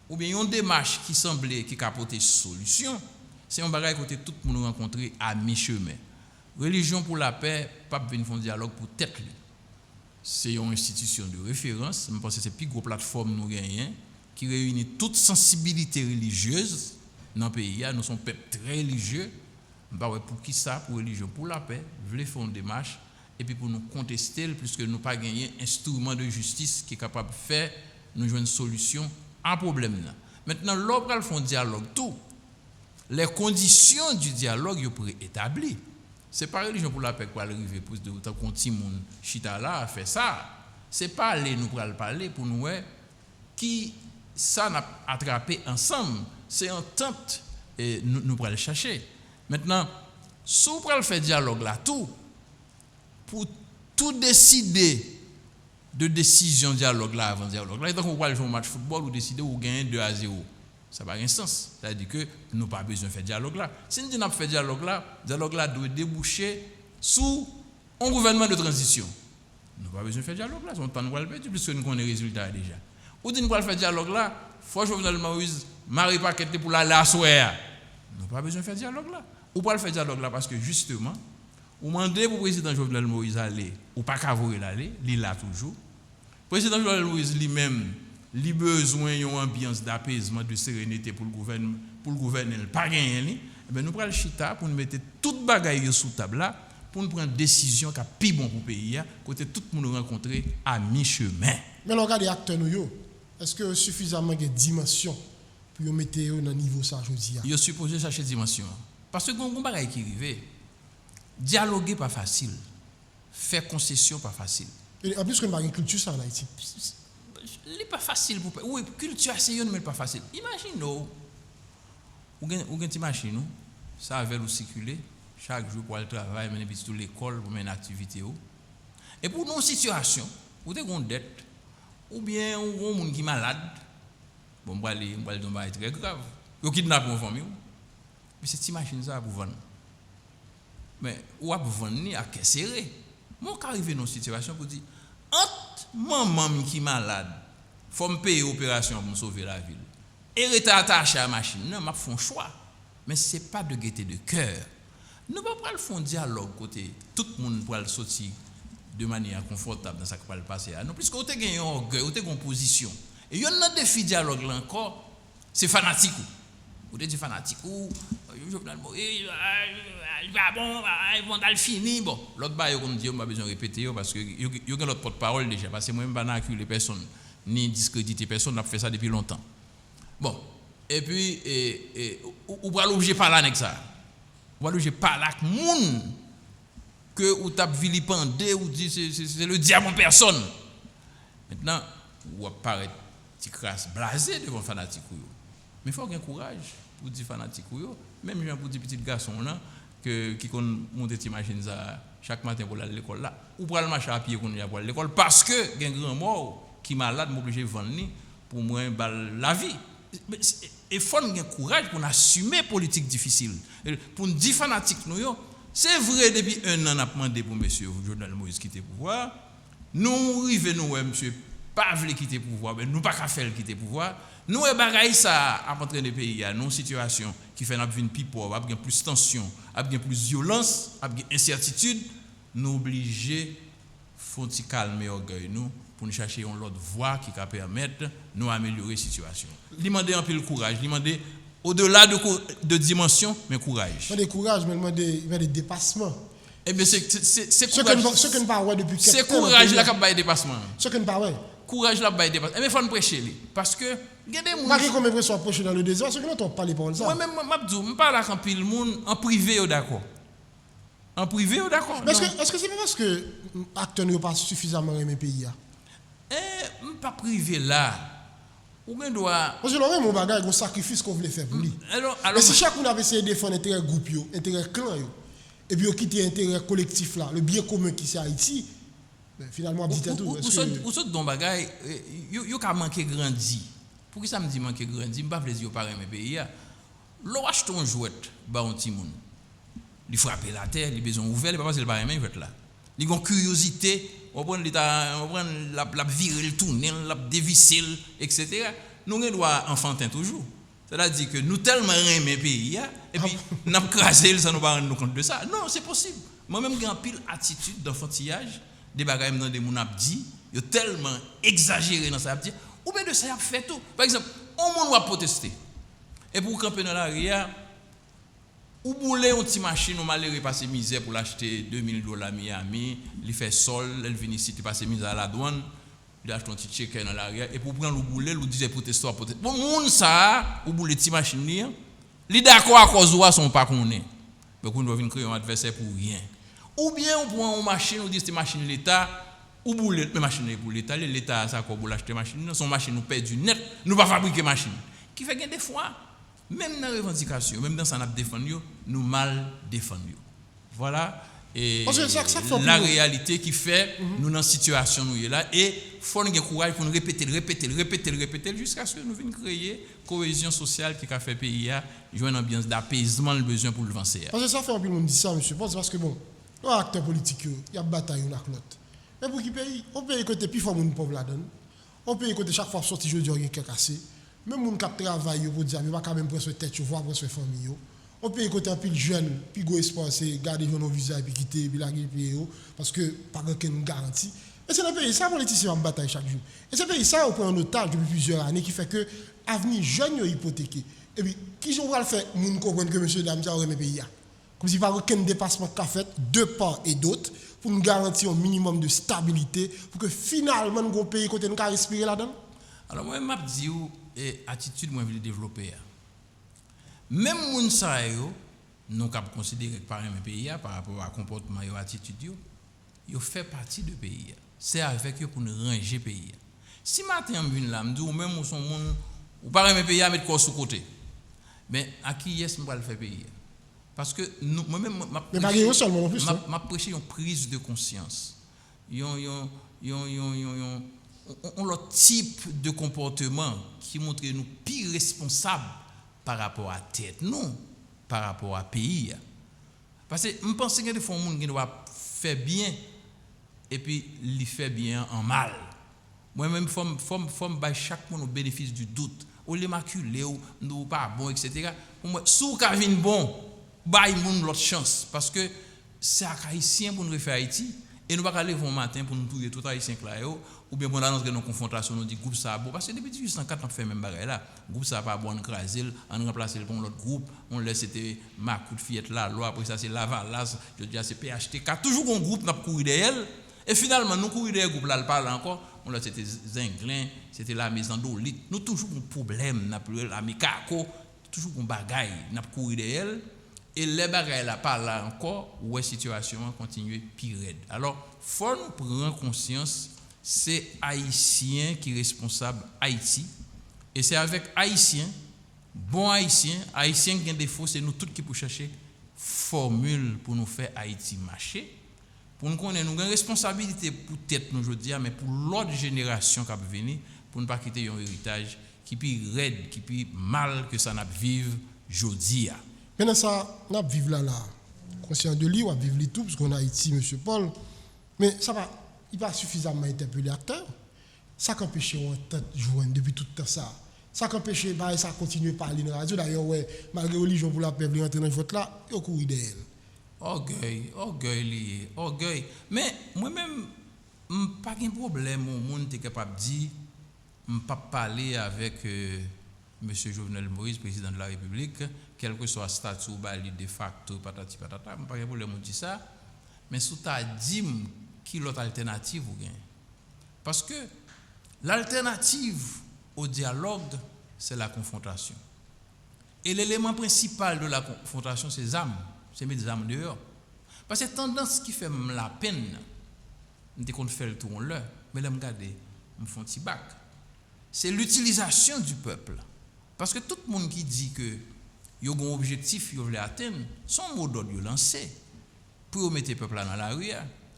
ou bien une démarche qui semblait qui capotait solution, c'est un bagage que tout le monde rencontré à mi-chemin. Religion pour la paix, pas venir faire un dialogue pour tête. C'est une institution de référence. Je pense que c'est la plus grosse plateforme nous gagnons qui réunit toute sensibilité religieuse dans le pays. Nous sommes un peuple très religieux. Pour qui ça? Pour religion pour la paix, voulez faire une démarche et puis pour nous contester, puisque nous n'avons pas gagné un instrument de justice qui est capable de faire nous jouer une solution à un problème. Maintenant, l'opéra fait un dialogue, tout. Les conditions du dialogue, ils pourraient établir. Ce n'est pas religion pour la paix qui va arriver pour de autant qu'on petit monde chita là à faire ça. Ce n'est pas aller nous parler pour nous qui ça n'a attrapé ensemble. C'est en tente et nous pourrons le chercher. Maintenant, si vous pouvez faire dialogue là, tout, pour tout décider de décision dialogue là avant dialogue là, donc on va jouer un match de football ou décider ou gagner 2-0. Ça n'a pas de sens. C'est-à-dire que nous n'avons pas besoin de faire dialogue là. Si nous avons fait dialogue là doit déboucher sous un gouvernement de transition. Nous n'avons pas besoin de faire dialogue là. On ne peut pas le faire puisque nous connaissons les résultats déjà. Ou dit nous ne faire dialogue là, il faut que Jovenel Moïse marie paquet pour la soirée. Nous n'avons pas besoin de faire dialogue là. Ou pas le faire dialogue là parce que justement, ou demander pour le président Jovenel Moïse aller, ou pas qu'à voir l'aller, il là toujours. Le président Jovenel Moïse lui-même, il a besoin d'une ambiance d'apaisement, de sérénité pour le gouvernement, pas gagner. Nous prenons le chita pour nous mettre toute bagaille sous table là, pour nous prendre une décision qui est plus bon pour le pays, côté tout le monde rencontré à mi-chemin. Mais regardez les acteurs, est-ce que suffisamment de dimension pour mettre dans le niveau ça aujourd'hui? Il est supposé chercher dimension. Parce que quand on bagaille qui arrive, dialoguer pas facile, faire concession pas facile. Et en plus que une culture ça en Haïti. C'est pas facile pour oui, culture c'est mais pas facile. Imagine ou une petite machine ça avait le circuler chaque jour pour aller travailler, mener puis toute l'école pour mener une activité et pour nos situations, ou des une dette ou bien un monde qui est malade, bon on va tomber très grave. Yo kidnappe une famille. Mais cette machine ça pour vendre. Mais ou à vendre ni à serré. Moi quand arrivé dans une situation pour dire entre maman qui est malade, faut me payer opération pour me sauver la ville. Et rester attaché à la machine, non, m'a fait un choix. Mais ce n'est pas de gaieté de cœur. Nous ne pouvons pas faire un dialogue côté tout le monde pour sortir de manière confortable dans ce qui va le passer. Non, puisque vous avez un orgueil, vous avez une position. Et il y a un défi dialogue là encore, c'est fanatique. Vous avez dit fanatique, Jovenel Moïse, il va bon, ils vont le finir. Bon, l'autre bail, comme dit, on n'a pas besoin de répéter parce que il y a l'autre porte-parole déjà. Parce que moi-même, je n'ai pas personne, ni discréditer personne, on a fait ça depuis longtemps. Bon, et puis, on va l'objet par là avec ça. On va l'objet par là avec moun que ou tape vilipendé ou dit c'est le diable en personne. Maintenant, on va paraître petit crasse blasé devant fanatique. Mais il faut avoir courage pour dire fanatique. Même pour des petits garçons là qui montent des machines chaque matin pour aller à l'école là, ou pour aller marcher à pied pour aller à l'école parce que il y a un grand mort qui est malade m'oblige de vendre pour moi la vie. Il faut avoir courage pour assumer politique difficile. Pour nous dire fanatique nous c'est vrai depuis un an on a demandé pour monsieur Jovenel Moïse quitter le pouvoir. Nous arrivons monsieur pas veut quitter le pouvoir, mais nous pas qu'à faire quitter le pouvoir. Nous bagaille ça à entraîner le pays à une situation qui fait une plus pauvre, avec plus de tension, avec plus de violence, avec incertitude, nous obligés faut calmer orgueil nous pour nous chercher une autre voie qui va permettre nous améliorer la situation. Il demande un peu le courage, il demande au-delà de dimension, mais courage. Pas de courage, mais il demande des dépassements. Eh bien, c'est courage. Ce que nous parlons depuis quelques temps. C'est courage là qui a des dépassements. Ce que nous parlons. Courage là qui a des dépassements. Mais il faut nous prêcher. Parce que, malgré qu'on me soit prêché dans le désert, ce que nous n'entendons pas les paroles. Moi-même, je parle avec un pile monde en privé, d'accord. En privé, d'accord. Est-ce que c'est pas parce que l'acteur n'a pas suffisamment aimé le pays? Pas privé là. Ou bien doit. Parce que l'on mon bagage, un sacrifice qu'on voulait faire pour lui. Mais si chacun avait essayé de défendre l'intérêt groupe, l'intérêt clan, et puis on quitte l'intérêt collectif là, le bien commun qui c'est Haïti, finalement, on dit tout. Ou ça, dans bagage, il a manqué grandi. Pour qui ça me dit manquer grandi? Je ne pas dire pas aimer pays. L'on achète un jouet, un petit monde. Il frappe la terre, il a besoin ouvert, il ne pas passer le pas aimer jouet là. Il a une curiosité, on prend la virer, le tourner, la dévisser, etc. Nous on doit enfantin toujours. C'est-à-dire que nous tellement aimons le pays, et puis nous avons crasé sans nous pas rendre compte de ça. Non, c'est possible. Moi-même, j'ai une pile attitude d'enfantillage, des bagages dans des moun ap dit, yo tellement exagéré dans ça ap dit, ou bien de ça a fait tout. Par exemple, on va protester. Et pour camper dans l'arrière, ou boule une petite machine, on malheureux passer misère pour l'acheter $2000 à Miami, il fait sol, elle vient ici, tu passes misère à la douane, il achète un petit checker dans l'arrière, et pour prendre le boule, il disait protester. Bon, moun ça, ou boule petite machine, li d'accord à cause de son pas qu'on est. Mais qu'on doit venir créer un adversaire pour rien. Ou bien on prend une machine, on dit c'est machine l'État, ou boule, mais machine pour l'État, l'État ça quoi pour l'acheter machine, son machine nous perd du net, nous pas fabriquer machine. Qui fait que des fois, même dans la revendication, même dans ça n'a défendu, nous mal défendu. Voilà. Et la réalité qui fait nous dans situation nous là et faut nous courage pour nous répéter jusqu'à ce que nous venions créer cohésion sociale qui a fait pays à jouer une ambiance d'apaisement le besoin pour le vencer. Parce que ça fait un peu monde dit ça monsieur, parce que bon, les acteurs politiques il y a bataille une avec l'autre. Mais pour qui pays, on paye côté plus fort mon pauvre la donne. On paye côté chaque fois sorti je dis rien qui cassé. Même moun qui travaille pour dire mais pas quand même prendre tête voir prendre famille. On peut écouter un pile jeune, puis go espoir c'est garder nos visage puis quitter puis la parce que pas aucune garantie. Et c'est le pays ça politicien en bataille chaque jour. Et c'est pays ça on prend en otage depuis plusieurs années qui fait que avenir jeune yo hypothéqué. Et puis qui on va le faire moun comprendre que monsieur dame ça remet pays là. Comme si pas aucun dépassement qu'a fait de part et d'autre pour nous garantir un minimum de stabilité pour que finalement nous pays côté nous respirer là-dedans. Alors moi m'a dit et attitude moi veut développer. Même moun sa yo nous cap considérer par un pays par rapport à comportement et attitude yo fait partie de pays. C'est avec eux pour nous ranger pays. Si matin vinn là me dit ou même ou son monde ou par un pays à mettre quoi sous côté. Mais à qui est-ce qu'on va le faire pays? Parce que moi même m'a prêché une prise de conscience. On le type de comportement qui montre nous plus responsables par rapport à tête, non, par rapport à pays. Parce que je pense que des fois, les gens qui doivent faire bien et puis ils font bien en mal. Moi-même, il faut que chaque monde au bénéfice du doute. Ou l'immaculé, ou pas bon, etc. Pour moi, si vous avez bon, bail moun l'autre chance. Parce que c'est un haïtien pour nous refaire Haïti. Et nous ne pouvons pas aller un matin pour nous trouver tout haïtien là-haut. Ou bien pour nous annoncer nos confrontations, nous dit groupe ça bon. Parce que depuis 1804, on fait même bagarre là. Groupe ça pas bon, on crase, on remplace le bon l'autre groupe. On laisse c'était ma coup de fillette là, loi, après ça c'est Lavalas, je dis c'est PHTK. Toujours un groupe n'a pas couru derrière. Et finalement, nous couru derrière le groupe là, le parle encore. On laisse c'était Zinglin, c'était la maison d'Olite. Nous toujours un problème, n'a plus la Mikako, toujours un bagaille, n'a pas couru derrière. Et les bagailles là par là encore, où la situation continue pire. Alors, il faut nous prendre conscience, c'est Haïtien qui est responsable Haïti. Et c'est avec Haïtien, bon Haïtien qui a des défauts, c'est nous tous qui pouvons chercher formule pour nous faire Haïti marcher. Pour nous connaître, nous avons une responsabilité pour tête nous aujourd'hui, mais pour l'autre génération qui va venir, pour ne pas quitter un héritage qui est plus raide, qui est plus mal que ça n'a vivre aujourd'hui. Maintenant, ça, on vivre là, conscient de lui, on vivre tout, parce qu'on a Haïti, M. Paul. Mais ça va, il va suffisamment interpeller l'acteur. Ça qui empêche on tête joindre depuis tout le temps ça. Ça qui empêche, ça continue à parler dans la radio. D'ailleurs, ouais, malgré religion pour la peuple, entrer dans le vote là, il y a couru d'elle. Orgueil. Mais moi-même, pas de problème au monde est capable de dire pas parler avec monsieur Jovenel Moïse, président de la République, quel que soit le statut ou de facto patati patata, pas de problème dit ça, mais sous ta dit qui l'autre alternative ou gain. Parce que l'alternative au dialogue, c'est la confrontation. Et l'élément principal de la confrontation, c'est les armes. C'est mettre des armes dehors. Parce que tendance qui fait la peine, dès qu'on fait le tour là, mais là, regardez, me font petit bac. C'est l'utilisation du peuple. Parce que tout le monde qui dit que il y a un objectif, il veut atteindre, son mot d'ordre lancé pour mettre le peuple là dans la rue.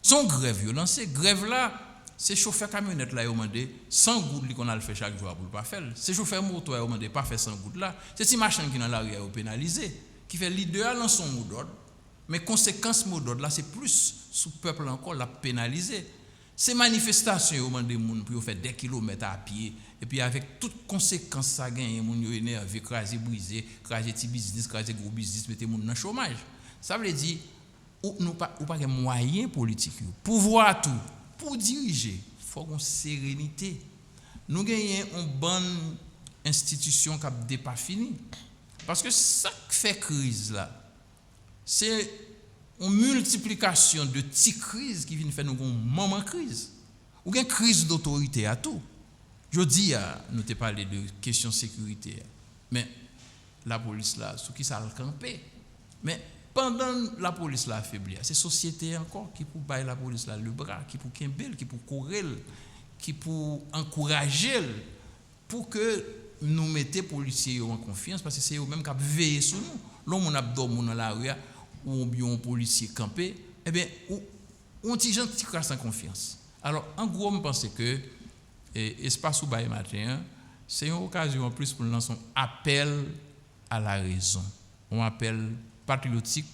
Son grève lancé, grève là, c'est chauffeur camionnette là, il a demandé 100 gouttes qu'on a le fait chaque jour pour le pas faire. C'est chauffeur moto il a demandé pas faire 100 gouttes là. C'est ces machines qui dans la rue est pénalisé, qui fait l'idéal dans son mot d'ordre. Mais conséquence mot d'ordre là, c'est plus sous peuple encore la pénaliser. Ces manifestations, on demande des gens pour faire des kilomètres à pied, et puis avec toutes conséquences ça gagne, moun yo énervé, craser, briser, craser petit business, craser gros business, mettre moun dans le chômage. Ça veut dire ou pas de moyens politiques pour voir tout, pour diriger, il faut une sérénité. Nous gagnons une bonne institution qui n'est pas finie. Parce que ça qui fait crise là, c'est une multiplication de petites crises qui viennent faire nous un moment crise. Ou une crise d'autorité à tout. Je dis, nous t'ai parlé de questions de sécurité, mais la police là, sous qui ça a campé. Mais pendant la police là affaiblie, c'est la société encore qui peut bailler la police là le bras, qui peut kembel, qui peut courir, qui peut encourager pour que nous mettions les policiers en confiance, parce que c'est eux-mêmes qui veillent sur nous. L'homme on a dormi dans la rue, ou bien un policier campé, eh bien, on t'y gens qui crasse en confiance. Alors, en gros, je pense que Espace ou Baye Matin, c'est une occasion en plus pour nous lancer un appel à la raison, un appel patriotique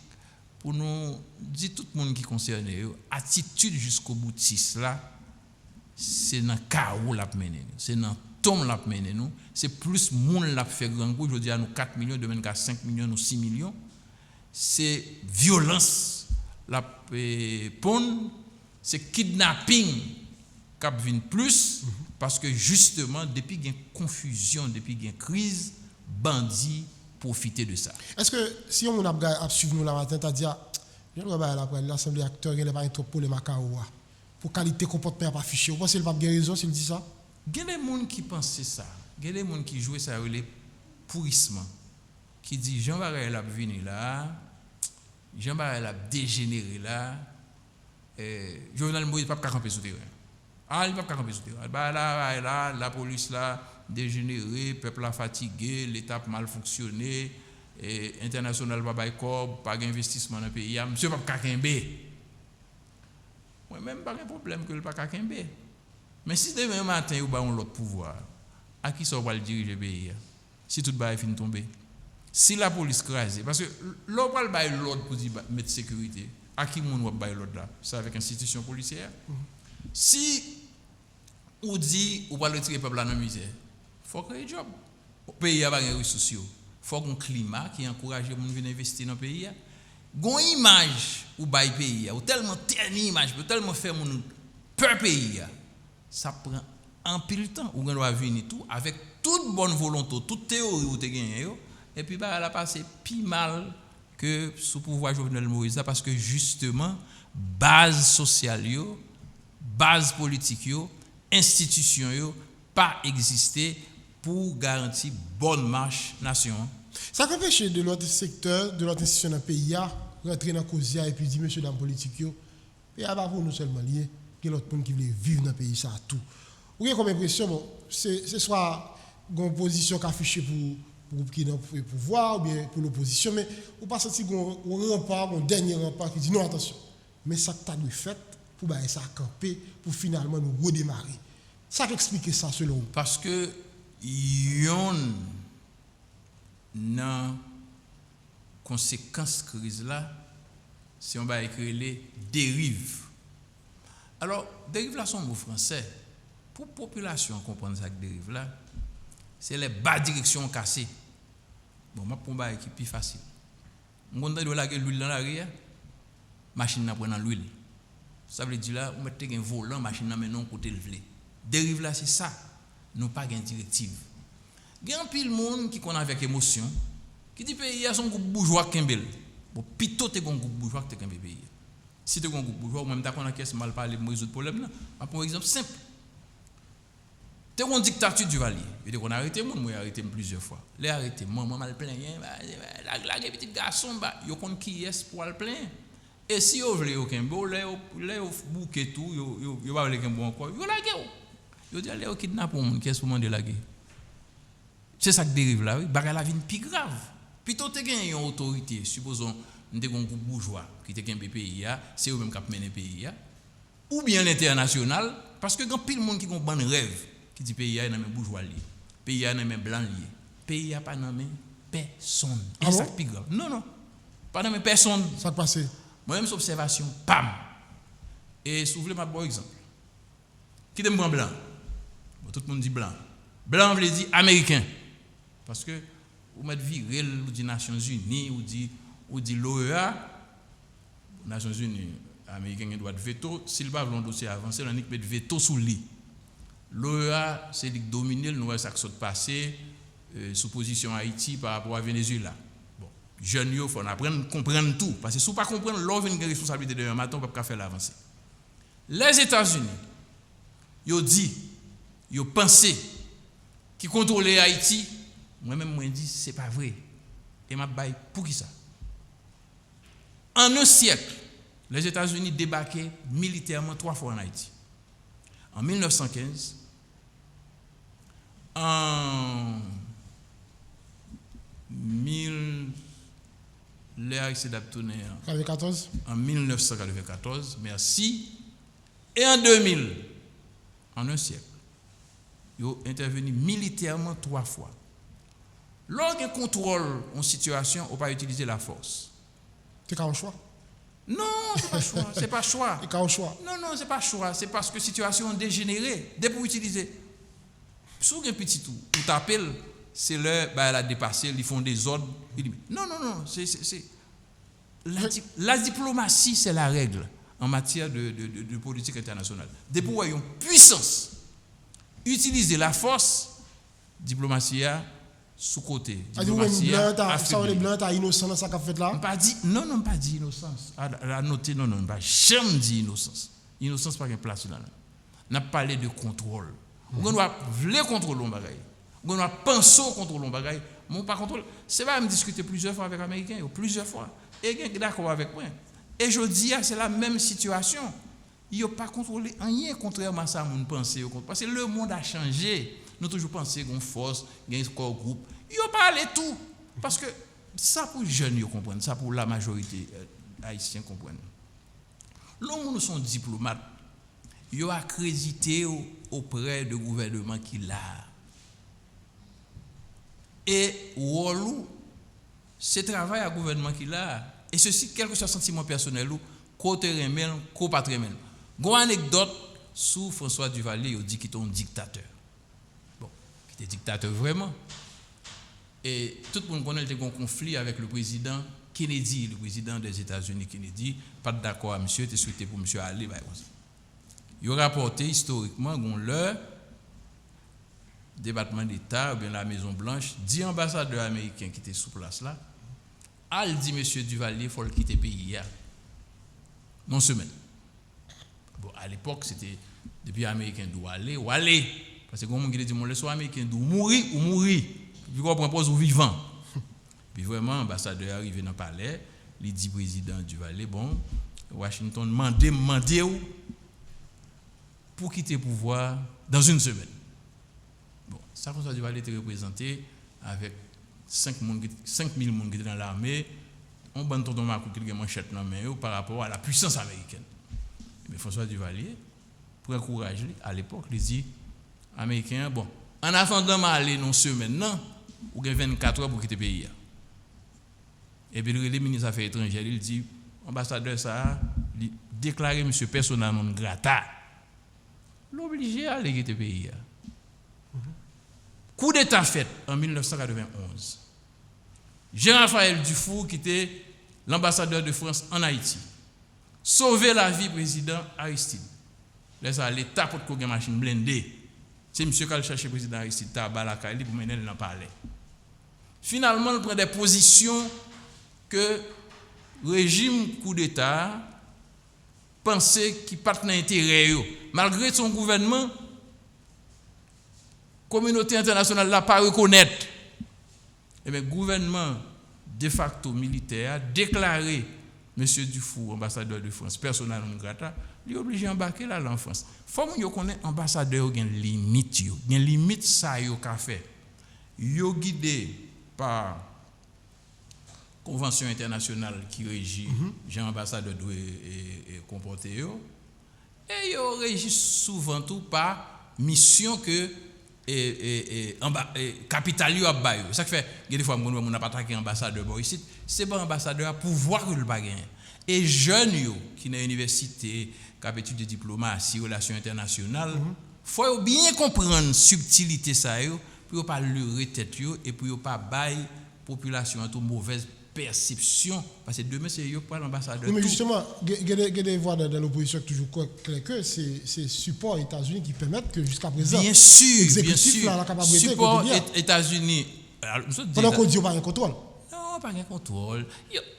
pour nous dire tout le monde qui concerne attitude jusqu'au boutiste là, c'est dans le chaos la mener, c'est dans tombe la mener nous, c'est plus monde la fait grand coup, je dis à nous 4 millions, demain qu'à 5 millions ou 6 millions. C'est violence, la pon, c'est kidnapping qui vient plus, parce que justement, depuis qu'il y a confusion, depuis qu'il y a crise, bandits profitent de ça. Est-ce que si on a suivi nous la matin, c'est-à-dire, l'Assemblée acteur, il n'y a pas trop pour les Macaoua, pour qualité comportement pas affiché, vous pensez qu'il n'y a pas de raison s'il dit ça? Il y a des gens qui pensent ça, il y a des gens qui jouent ça, les pourrissements. Qui dit Jean Barrel a venu là, Jean Barrel a dégénéré là, Jovenel Moïse n'a pas camper sous terrain. Ah, il n'a pas camper sous terrain. Là, la police là, dégénéré, peuple a fatigué, l'État a mal fonctionné, international pas bail corps, pas d'investissement dans le pays. Monsieur pas camper. Moi même pas de problème que le pas camper. Mais si demain matin vous avez l'autre pouvoir, à qui ça va le diriger le pays si tout bail fin tomber? Si la police crase, parce que l'on va bailler l'ordre pour mettre sécurité, à qui on va bailler l'ordre là? C'est avec l'institution policière. Si on dit on va retirer le peuple dans la misère, il faut créer un job. Le pays a des ressources. Il faut un climat qui encourage les gens à investir dans le pays. Il y a une image où bailler le pays, ou tellement ternie image, ou tellement faire mon peur pays. Ça prend un pile de temps. On doit venir tout avec toute bonne volonté, toute théorie où tu gagné. Et puis, elle a passé plus mal que sous pouvoir Jovenel Moïse, parce que justement, base sociale, base politique, institution, pas existé pour garantir bonne marche nation. Ça peut empêcher de l'autre secteur, de l'autre institution dans le pays, rentrer dans la cause et puis dire, monsieur, dans la politique, et il n'y a pas pour nous seulement liés, il y a l'autre monde qui veut vivre dans le pays, ça a tout. Vous avez comme impression, bon, c'est soit une position qui affichée pour groupe qui est dans le pouvoir ou bien pour l'opposition, mais on pas senti qu'on rempart, un dernier rempart qui dit non, attention, mais ça que tu as dû faire pour ça camper, pour finalement nous redémarrer. Ça explique ça selon vous? Parce que yon nan conséquence crise là, si on va écrire les dérives. Alors, dérive là sont mot français. Pour la population comprendre ça que dérive là, c'est les bas directions cassées. Bon, ma pour ba qui plus facile. On doit laguer l'huile dans l'arrière, machine n'a prendre l'huile. Ça veut dire là, on met un volant, machine là, mais non, côté le vle. Dérive là, c'est ça. Nous pas une directive. Il y a un pile monde qui connaît avec émotion, qui dit pays a son groupe bourgeois Kembel. Bon, plutôt t'es un groupe bourgeois que t'es un pays. Si t'es un groupe bourgeois, ou même d'accord dans caisse mal parler pour résoudre problème là. Pour exemple simple. T'es une dictature du Valier. Il dit qu'on a arrêté moi, moi arrêté plusieurs fois. Les arrêté moi mal plein la petit garçon yo connait qui est pour le plein. Et si vous voulez aucun beau les bouquet tout yo pas le bon encore. Yo la guerre. Yo dit aller au kidnapper mon qu'est-ce pour demander la guerre. C'est ça qui dérive là, oui. Bagarre la vie plus grave. Plutôt te gagner une autorité, supposons nous avons un groupe bourgeois qui te gagne pays, c'est eux même qui mènent le pays, ou bien l'international, parce que quand pile monde qui ont un bon rêve, qui dit pays est dans les bourgeois liés, pays est dans les blancs liés, pays n'est pas dans les personne. Et ça plus grave. Non, pas dans les personnes. Ça passe. Moi-même, c'est observation, pam. Et si vous voulez, ma bon exemple. Qui t'aime blanc? Bon, tout le monde dit blanc. Blanc veut dire américain. Parce que vous mettez viril, ou dit Nations Unies, ou dit l'OEA, Nations Unies, américain a droit de veto. S'il va vouloir un dossier avancé, on a mis de veto sous lui. L'OEA, c'est lui qui domine le nouvel sac passé sous position Haïti par rapport à Venezuela. Bon, jeunes, il faut apprendre à comprendre tout. Parce que si vous ne pas comprendre, l'on a une responsabilité de un matin, on ne peut pas faire l'avancée. Les États-Unis, ils ont dit, ils ont pensé qu'ils contrôlaient Haïti. Moi-même, je dis, ce n'est pas vrai. Et je dis, pour qui ça? En un siècle, les États-Unis débarquaient militairement 3 fois en Haïti. En 1915, en 1994, merci, et en 2000, en un siècle, ils ont intervenu militairement 3 fois. Lorsqu'on contrôle une situation, on ne peut pas utiliser la force. C'est un choix. Non, c'est pas choix. C'est pas choix. C'est un choix. Non, c'est pas choix. C'est parce que la situation est dégénérée. Dès pour utiliser. Si vous avez un petit tout, vous t'appelle, c'est l'heure, elle a dépassé, ils font des ordres. Non. C'est la diplomatie, c'est la règle en matière de politique internationale. Dès pour une puissance, utiliser la force, diplomatie sous-côté. Diplomatie les blancs, t'as innocent dans ça qu'a fait là? Pas dit, non, pas dit innocence. À noter, non, pas jamais dit innocence. Innocence pas une place là. On a parlé de contrôle. On doit vouloir contrôler le bagage. On doit penser au contrôle le bagage. Mon pas contrôle. C'est pas me discuter plusieurs fois avec les Américains, plusieurs fois. Et ils sont d'accord avec moi. Et je dis, c'est la même situation. Ils n'ont pas contrôlé rien contrairement à ça, mon pensée. Parce que le monde a changé. Nous toujours pensé qu'on force, qu'on corps groupe. Ils n'ont pas allé tout. Parce que ça pour les jeunes, ils comprennent. Ça pour la majorité haïtienne comprennent. L'homme, nous sont diplomates. Ils ont accrédité auprès du gouvernement qui l'a. Et Wallou, c'est travail à gouvernement qui l'a. Et ceci, quel que soit le sentiment personnel, côté remel, côté pas remel. Une anecdote sur François Duvalier, il dit qu'il est un dictateur. Bon, il était dictateur vraiment. Et tout le monde connaît qu'il y a un conflit avec le président Kennedy, le président des États-Unis Kennedy, pas d'accord à monsieur, il souhaité pour monsieur aller. Il a rapporté historiquement qu'on le département d'État ou bien la Maison Blanche, 10 ambassadeurs américains qui étaient sous place là, al dit monsieur Duvalier, il faut le quitter le pays non semaine. Bon, à l'époque, c'était depuis américain doit aller ou aller. Parce que comme on dit, mon leçon américain doit mourir ou mourir. Puis on propose au vivant. Puis vraiment, l'ambassadeur arrivé dans le palais, il dit président Duvalier, bon, Washington demandez pour quitter le pouvoir dans une semaine. Bon, ça François Duvalier était représenté avec 5 000 personnes qui étaient dans l'armée. On bande tonton Marco qui a manchette dans main par rapport à la puissance américaine. Mais François Duvalier, pour encourager, à l'époque, il dit américain, bon, en attendant d'aller non semaine, non, ou 24 heures pour quitter le pays. Et puis le ministre des Affaires étrangères, il dit, ambassadeur ça, il déclarer M. persona non grata. L'obligé à aller quitter le pays. Coup d'État fait en 1991. Jean-Raphaël Dufour, qui était l'ambassadeur de France en Haïti, sauver la vie président Aristide. L'État pour qu'on ait une machine blindée. C'est monsieur qui a cherché le président Aristide à la Kaili pour mener dans le palais. Finalement, il prend des positions que le régime coup d'État pensait qu'il pas dans l'intérêt. Malgré son gouvernement, la communauté internationale n'a pas reconnaître. Et bien, le gouvernement de facto militaire a déclaré M. Dufour, ambassadeur de France, persona non grata, il est obligé d'embarquer là en France. Il faut que connaître ambassadeur qui a une limite. Il y a une limite ça qu'il a fait. Il est guidé par la convention internationale qui régit Jean ambassadeur doit comporter. Et il régit souvent tout par mission que capital yo a bail. Ça fait des fois on n'a pas attaqué ambassadeur ici, c'est pas ambassadeur à pouvoir que le pas gagner. Et jeunes yo qui dans université, qui a étudié diplomatie, relations internationales, faut bien comprendre subtilité ça yo pour pas leurrer tête yo et pour pas bail population en mauvaise perception parce que demain c'est eux pour l'ambassadeur. Oui, mais justement, il y a des voix dans l'opposition qui toujours clair que c'est support États-Unis qui permettent que jusqu'à présent bien sûr support États-Unis pendant qu'on dit pas un contrôle. Non, pas un contrôle.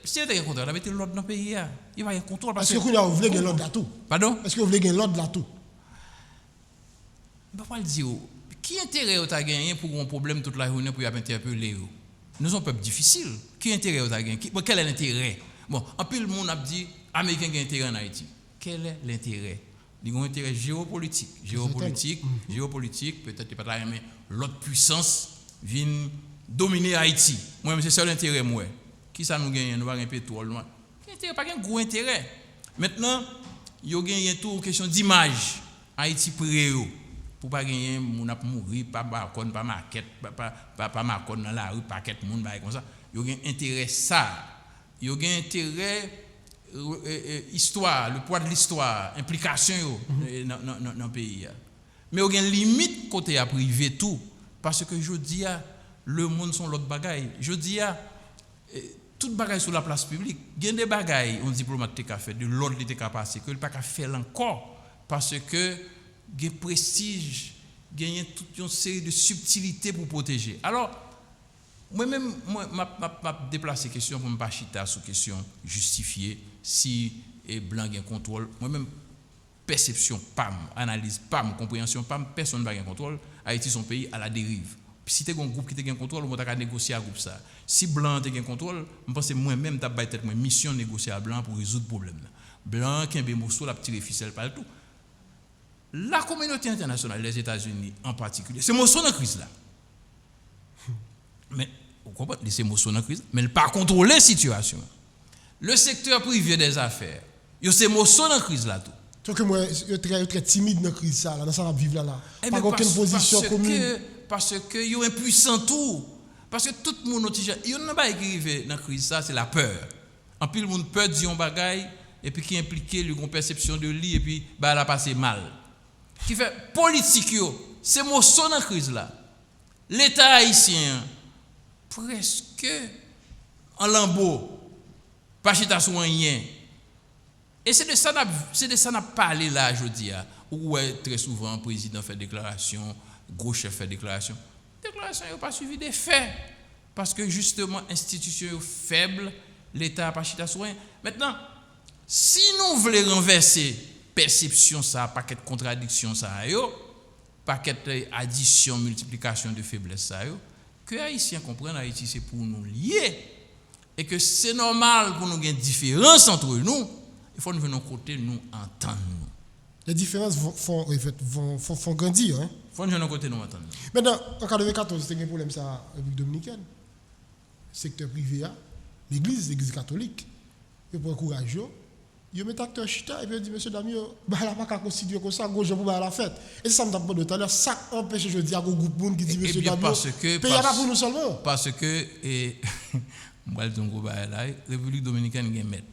Si il y a un contrôle, avec l'ordre dans le pays, il va y avoir un contrôle parce que vous voulez gagner l'ordre là tout. Pardon? Est-ce que vous voulez gagner l'ordre là tout? Je ne vais pas le dire. Qui intérêt vous a gagné pour un problème toute la journée pour y interpeller? Nous sommes un peuple difficile. Qui intérêt vous a gagné? Quel est l'intérêt? Bon, en plus, le monde a dit Américain qui a intérêt en Haïti. Quel est l'intérêt? Ils ont un intérêt géopolitique. Géopolitique, peut-être pas mais l'autre puissance vient dominer Haïti. Moi, c'est ça l'intérêt, moi. Qui ça nous gagne? Nous avons un pétrole. Pas un gros intérêt. Maintenant, il y a gagné tout une question d'image. Haïti pré-yo. Pour pas gagner, on a mourir, pas balcon, pas maquette, pas maquette dans la rue, pas quête monde, comme ça. Il y a un intérêt ça. Il y a un intérêt histoire, le poids de l'histoire, implication dans le pays. Mais il y a une limite côté à privé tout. Parce que je dis, le monde sont l'autre bagaille. Je dis, toute bagaille sur la place publique. Il y a des bagailles, un diplomate qui a fait, de l'ordre qui a passé, que le pas faire encore. Parce que il y a prestige, il y a toute une série de subtilités pour protéger. Alors, moi-même, je déplacé question pour ne pas chiter sur question justifiée, si et blanc a un contrôle. Moi-même, perception, PAM, analyse, PAM, compréhension, PAM, personne n'a un contrôle. Haïti, son pays à la dérive. Si tu as un groupe qui a un contrôle, on va négocier avec ça. Si blanc a un contrôle, je pense que moi-même, je vais être mission de négocier avec blanc pour résoudre le problème. Blanc qui a un morceau, la petite ficelle partout. La communauté internationale, les États-Unis en particulier, c'est mon son en crise là. Mais, vous comprenez, c'est mon son en crise, mais pas contrôler la situation. Le secteur privé des affaires, c'est mon son en crise là tout. Donc, moi, je suis très timide dans la crise là, dans ça va vivre là. Pas aucune position commune. Parce que ils sont impuissants tout. Parce que tout le monde n'a pas écrit dans la crise ça, c'est la peur. En plus, le monde peur dit un bagaille, et puis qui implique une perception de lui, et puis elle a passé mal. Qui fait politique, c'est mon son en crise là. L'État haïtien, presque en lambeau, pas chita sur rien. Et c'est de ça qu'on a parlé là, je dis. Où très souvent, le président fait déclaration, gros chef fait déclaration. Déclaration n'a pas suivi des faits. Parce que justement, institution faible, l'État n'a pas chita sur rien. Maintenant, si nous voulons renverser perception ça, paquet de contradictions ça, paquet d'addition, multiplication de faiblesse ça, que les Haïtiens comprennent Haïti c'est pour nous lier et que c'est normal pour nous avoir une différence entre nous, il faut nous venir côté nous entendre nous. Les différences font grandir. Hein? Il faut nous venir côté nous entendre. Maintenant, en 2014, c'était un problème ça en République dominicaine. Secteur privé, l'église catholique, il faut encourager. Il met acteur chita et puis il dit monsieur Damio, bah la pas constituer comme ça, gauche pour la fête. Et ça me tape pas de tout à l'heure, ça empêche je dis à groupe monde qui dit monsieur Damio. Parce que pays pas pour nous seulement. Parce que moi je dis là, République dominicaine gagne maître.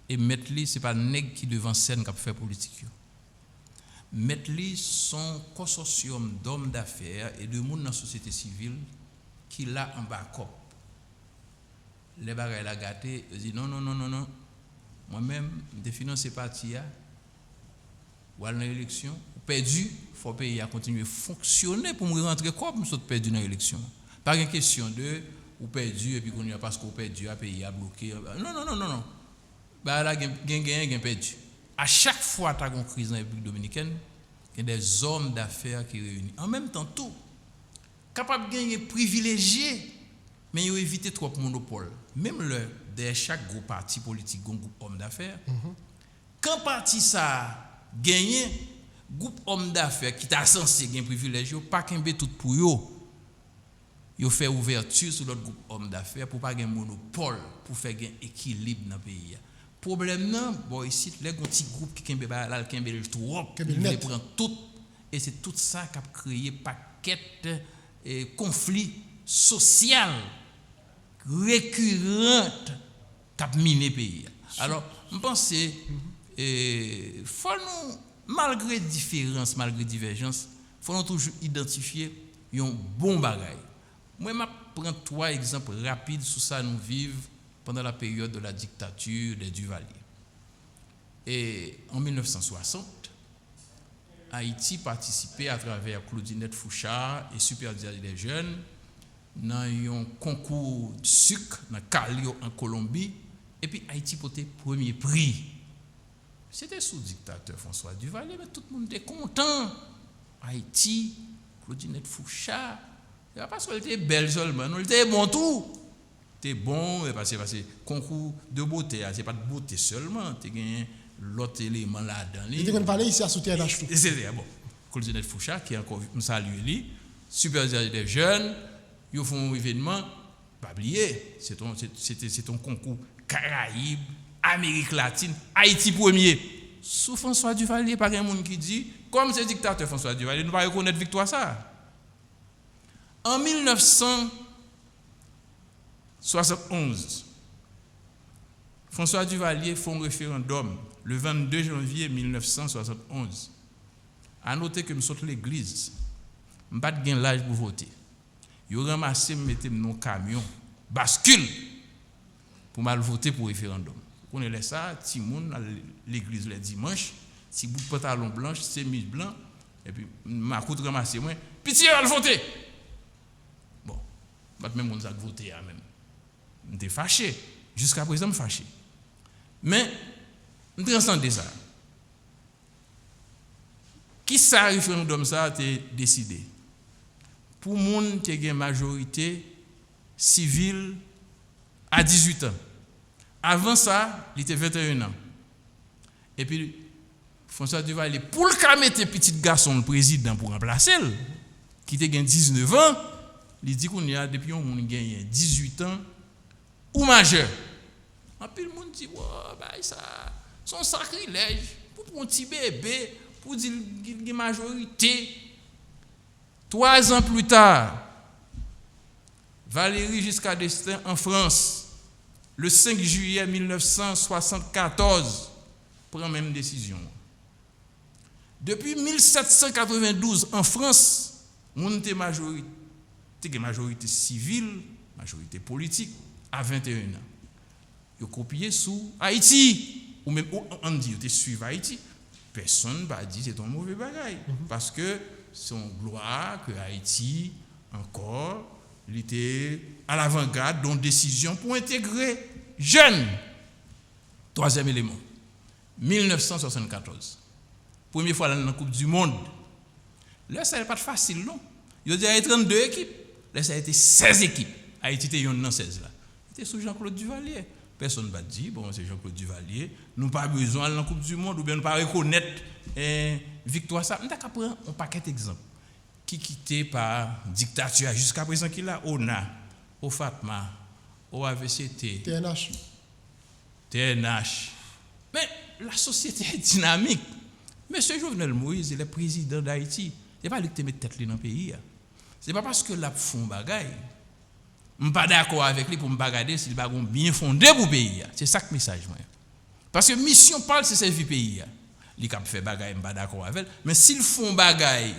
Et maître li c'est pas nèg qui devant scène qui fait politique. Maître li son consortium d'hommes d'affaires et de monde dans la société civile qui l'a en backup. Les bagages la gâté, dit non. moi-même, je finance ces partis, ou à l'élection, perdu, il faut payer à continuer à fonctionner pour me rentrer comme je perdu dans l'élection. Pas une question de ou perdu et puis qu'on y a parce qu'on perdu à payer à bloquer. Non. Bah là, gain perdu. À chaque fois que tu as une crise dans la République dominicaine, il y a des hommes d'affaires qui réunissent. En même temps, tout. Capable de gagner privilégié, mais ils ont évité trop de monopole. Même de chaque gros parti politique, un groupe homme d'affaires, quand parti ça gagne, groupe homme d'affaires qui t'a censé gagner privilège, pas qu'un tout pour eux. Ils ont fait ouverture sur l'autre groupe homme d'affaires pour pas gagner monopole, pour faire un équilibre dans le pays. Problème non, bon ici les petits groupes qui kembe là kembe trop, ils prennent tout et c'est tout ça qui a créé paquet et conflits sociaux récurrents qui a miné le pays. Alors, je pense que faut nous malgré différence, malgré divergence, faut nous toujours identifier un bon bagage. Moi je prends 3 exemples rapides sur ça nous vivons pendant la période de la dictature des Duvalier. Et en 1960, Haïti participait à travers Claudinette Fouchard et Super des Jeunes dans un concours de sucre dans Calio en Colombie. Et puis Haïti portait premier prix. C'était sous dictateur François Duvalier, mais tout le monde était content. Haïti, Claudinette Fouchard, c'est pas parce qu'elle était belle seulement, elle était bon tout. C'était bon, parce que concours de beauté, c'est pas de beauté seulement, tu as l'autre élément là-dedans. Et tu parler ici à soutien tout. C'est bon. Claudinette Fouchard, qui est encore, je salue lui, Super des Jeunes, ils font un événement, pas oublier, c'est ton concours Caraïbes, Amérique latine, Haïti premier. Sous François Duvalier, pas un monde qui dit, comme c'est dictateur François Duvalier, nous ne pouvons pas reconnaître victoire ça. En 1971, François Duvalier fait un référendum le 22 janvier 1971. À noter que je saute l'église, je n'ai pas de l'âge pour voter. Je ramassé, je mettais mon camion, bascule, pour mal voter pour le référendum. On est ça, Timoun, à l'église le dimanche, si bout de pantalon blanc, chemise blanc, et puis ma coute ramassé, moi, pitié, à le voter. Bon, même on a voté, même. J'étais fâché. Jusqu'à présent, je suis fâché. Mais, je transcende ça. Qui ça, référendum, ça a été décidé? Pour les gens qui ont une majorité civile à 18 ans. Avant ça, il était 21 ans. Et puis, François Duvalier, pour le cas mettre petit garçon, le président, pour remplacer, qui a 19 ans, il dit qu'on y a depuis on gagne 18 ans ou majeur. Et puis le monde dit ça son sacrilège pour un petit bébé pour dire qu'il y a majorité. 3 ans plus tard, Valéry Giscard d'Estaing en France, le 5 juillet 1974, prend même décision. Depuis 1792 en France, on était majorité civile, majorité politique, à 21 ans. Ils ont copié sous Haïti, ou même on dit qu'ils suivent Haïti. Personne ne va dire que c'est un mauvais bagage. Parce que c'est une gloire que Haïti, encore, il était à l'avant-garde d'une décision pour intégrer jeunes. 3e élément, 1974. Première fois dans la Coupe du Monde. Là, ça n'est pas facile, non? Il y a 32 équipes. Là, ça a été 16 équipes. Haïti était dans 16 là. C'était sous Jean-Claude Duvalier. Personne ne va dire, bon, c'est Jean-Claude Duvalier. Nous n'avons pas besoin de la Coupe du Monde ou bien nous ne pouvons pas reconnaître victoire. Ça, nous avons prendre un paquet d'exemples. Qui quitté par dictature jusqu'à présent qu'il a ONA, au FATMA, au AVCT, TNH. Mais la société est dynamique. Monsieur Jovenel Moïse, il est président d'Haïti. Ce n'est pas lui qui te met tête dans le pays. Ce n'est pas parce que là, font bagaille. Je ne suis pas d'accord avec lui pour me regarder s'il va bien fondé pour le pays. C'est ça que message. Parce que mission parle, c'est servir le pays. Il a fait bagaille, je ne suis pas d'accord avec lui. Mais s'ils font bagaille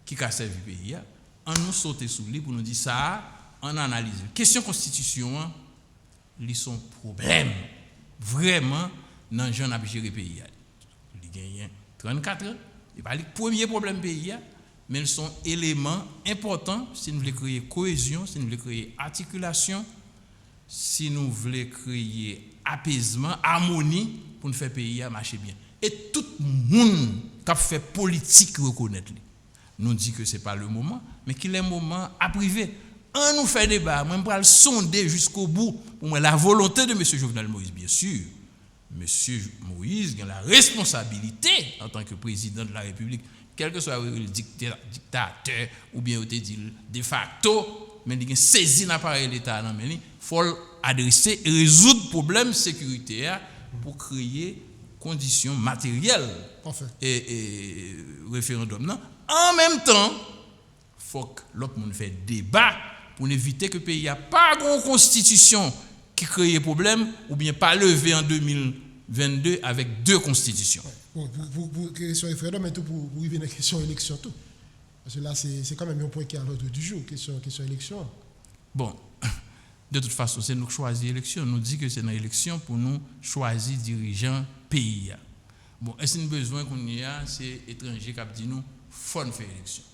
qui a servi le pays, on nous saute sous lui pour nous dire ça, on analyse. Question constitution, ils sont problème. Vraiment, dans gens n'a gérer pays. Il gagne 34 ans, il pas le premier problème pays, mais ils sont éléments importants si nous voulons créer cohésion, si nous voulons créer articulation, si nous voulons créer apaisement, harmonie pour nous faire pays marcher bien. Et tout le monde qui a fait politique reconnaître. Nous dit que ce n'est pas le moment, mais qu'il est le moment à priver. On nous fait débat, moi je vais le sonder jusqu'au bout pour moi la volonté de M. Jovenel Moïse, bien sûr. M. Moïse a la responsabilité en tant que président de la République, quel que soit le dictateur ou bien il dit de facto, mais il a saisi l'appareil d'État, il faut adresser et résoudre le problème sécuritaire pour créer conditions matérielles et référendum. Non? En même temps, il faut que l'autre monde fasse débat pour éviter que le pays n'a pas une constitution qui crée problème ou bien pas levé en 2022 avec 2 constitutions. Pour question référendum, mais tout pour arriver à la question élection tout. Parce que là, c'est quand même un point qui est à l'ordre du jour, question élection. Bon, de toute façon, c'est nous qui choisissons l'élection. Nous dit que c'est une élection pour nous choisir dirigeants pays. Bon, est-ce que nous avons besoin qu'on y a, c'est étrangers qui dit nous, faut faire élection.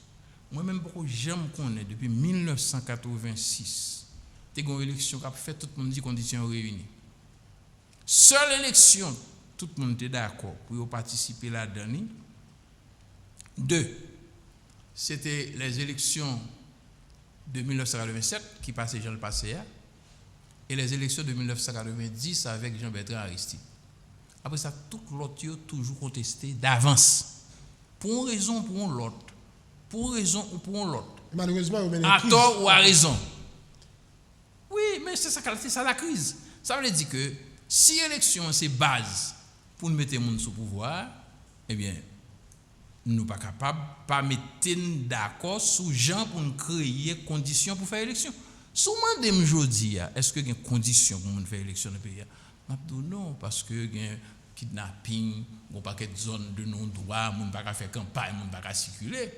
Moi-même, beaucoup j'aime qu'on est depuis 1986. C'est une élection qui a fait tout le monde dit conditions réunies. Seule élection, tout le monde était d'accord pour participer là-dedans. 2, c'était les élections de 1987 qui passaient Jean le passé et les élections de 1990 avec Jean-Bertrand Aristide. Après ça, tout l'autre a toujours contesté d'avance. Pour une raison ou pour l'autre. Pour une raison ou pour l'autre. Malheureusement, à tort ou à raison. Oui, mais c'est ça la crise. Ça veut dire que si l'élection c'est base pour nous mettre les gens sous pouvoir, eh bien, nous ne sommes pas capables de pas mettre d'accord sur gens pour nous créer des conditions pour faire l'élection. Souvent, je dis, est-ce qu'il y a des conditions pour nous faire l'élection dans le pays? Non, parce que il y a kidnapping, il y a un paquet de zones de non-droit, on ne peut pas faire campagne, on ne peut pas circuler.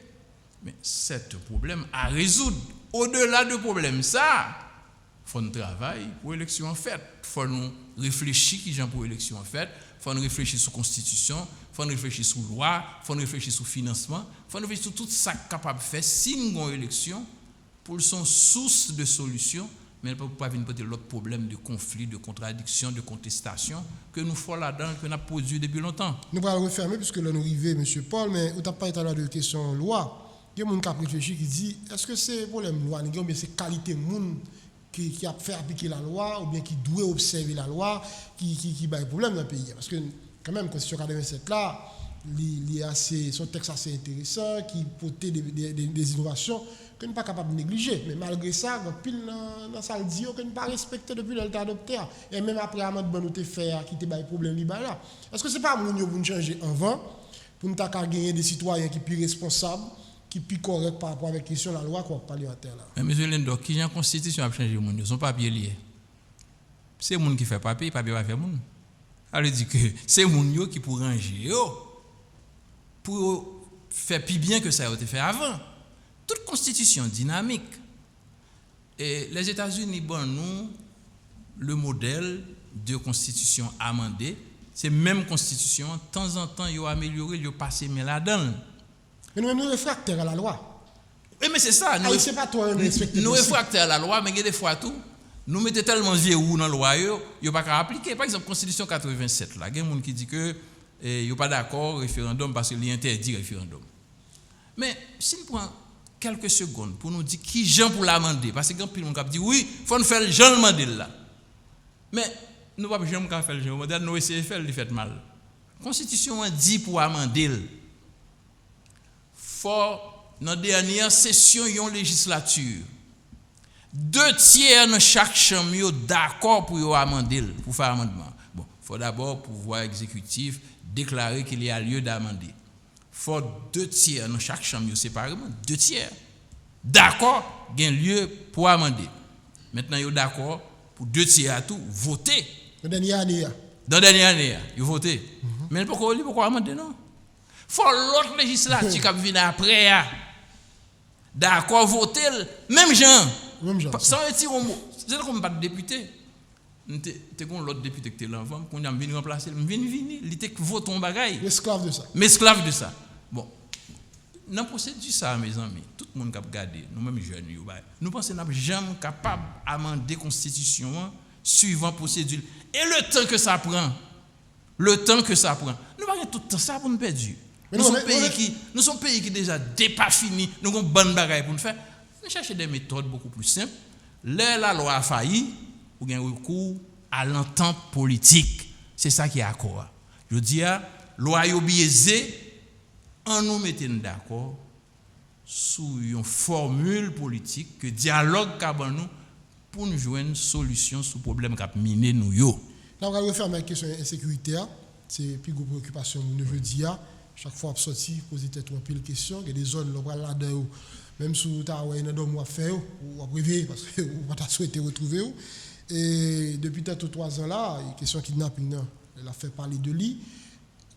Mais c'est un problème à résoudre. Au-delà du problème, ça, il faut nous travailler pour l'élection en fait. Il faut nous réfléchir qui gens pour l'élection en fait. Il faut nous réfléchir sur la Constitution, il faut nous réfléchir sur la loi, il faut nous réfléchir sur le financement, il faut nous réfléchir sur tout ça capable de faire si nous avons une élection pour son source de solution, mais elle ne peut pas venir porter l'autre problème de conflit, de contradiction, de contestation que nous faisons là-dedans, que nous avons produit depuis longtemps. Nous allons refermer puisque là nous arrivons, M. Paul, mais vous n'avez pas été à l'heure de question loi. Il y a des gens qui ont réfléchi qui dit est-ce que c'est problème loi, ou bien c'est qualité monde qui a fait appliquer la loi, ou bien qui doit observer la loi, qui a des problèmes dans le pays. Parce que quand même, la Constitution 87 là, son texte assez intéressant, qui portait des innovations que nous ne sommes pas capables de négliger. Mais malgré ça, il y a pile dans ça le dit que nous ne sommes pas respecté depuis l'état adopté. Et même après l'amendement nous avons fait qui était des problèmes là. Est-ce que ce n'est pas nous pour nous changer avant, pour nous gagner des citoyens qui sont plus responsables, qui sont plus corrects par rapport à la question de la loi parlementaire là? Mais M. Lendo, qui a une constitution a changé le monde, son papier lié. C'est le monde qui fait papier va faire le monde. Elle dit que c'est le monde qui pour ranger, pour faire plus bien que ça a été fait avant. Toute constitution dynamique. Et les États-Unis, nous, le modèle de constitution amendée, c'est même constitution, de temps en temps, ils ont amélioré, ils ont passé mais là-dedans. Mais nous sommes réfractaires à la loi. Oui, mais c'est ça. Nous réfractaires à la loi, mais il y a des fois tout. Nous mettons tellement vieux dans la loi, ils ne pas qu'à appliquer. Par exemple, Constitution 87, là, il y a des gens qui disent que ils sont pas d'accord référendum parce qu'il interdit référendum. Mais si nous prenons quelques secondes pour nous dire qui Jean pour l'amender, parce que quand il y a dit oui, il faut faire Jean le mandel là. Mais nous ne pouvons pas faire Jean le mandel, nous essayons de faire le fait mal. La Constitution dit pour amender. Faut dans la dernière session de la législature, 2/3 dans chaque chambre d'accord pour amender, pour faire amendement. Bon, il faut d'abord pouvoir exécutif déclarer qu'il y a lieu d'amender. Il faut 2/3 dans chaque chambre séparément, 2/3 d'accord, il y a lieu pour amender. Maintenant, ils sont d'accord pour 2/3 à tout voter. Dans la dernière année. Dans la dernière année, ils votent. Mais pourquoi amender non? Il faut l'autre législature qui vient après. D'accord, voter. Même gens. Sans retirer un mot. C'est comme pas de député. t'es qu'on l'autre député que t'es l'enfant, qu'on a venu remplacer, il était voté ton bagaille. Esclave de ça. Mais esclave de ça. Bon, dans la procédure ça, mes amis, tout le monde qui a regardé, nous-mêmes jeunes, nous pensons que nous sommes jamais capables d'amender la Constitution suivant la procédure. Et le temps que ça prend, nous n'avons pas tout le temps ça pour nous perdre. Nous sommes un pays qui déjà pas fini, nous avons une bonne bagaille pour nous faire. Nous cherchons des méthodes beaucoup plus simples. Là, la loi a failli, ou bien recours à l'entente politique. C'est ça qui est accord. Je dis, la loi est biaisée, on nous mettait d'accord sur une formule politique que dialogue nous pour nous jouer une solution sur le problème qui a miné nous. Là, on va refermer la question de l'insécurité. C'est plus grosse préoccupation de jeudi. Chaque fois qu'on sorti, poser un pile de questions. Il y a des zones là-dedans, même si tu as un homme à faire, ou à priver, parce que vous n'avez pas souhaité retrouver. Et depuis peut-être 3 ans là, il y a une question de kidnapping, elle a fait parler de lui.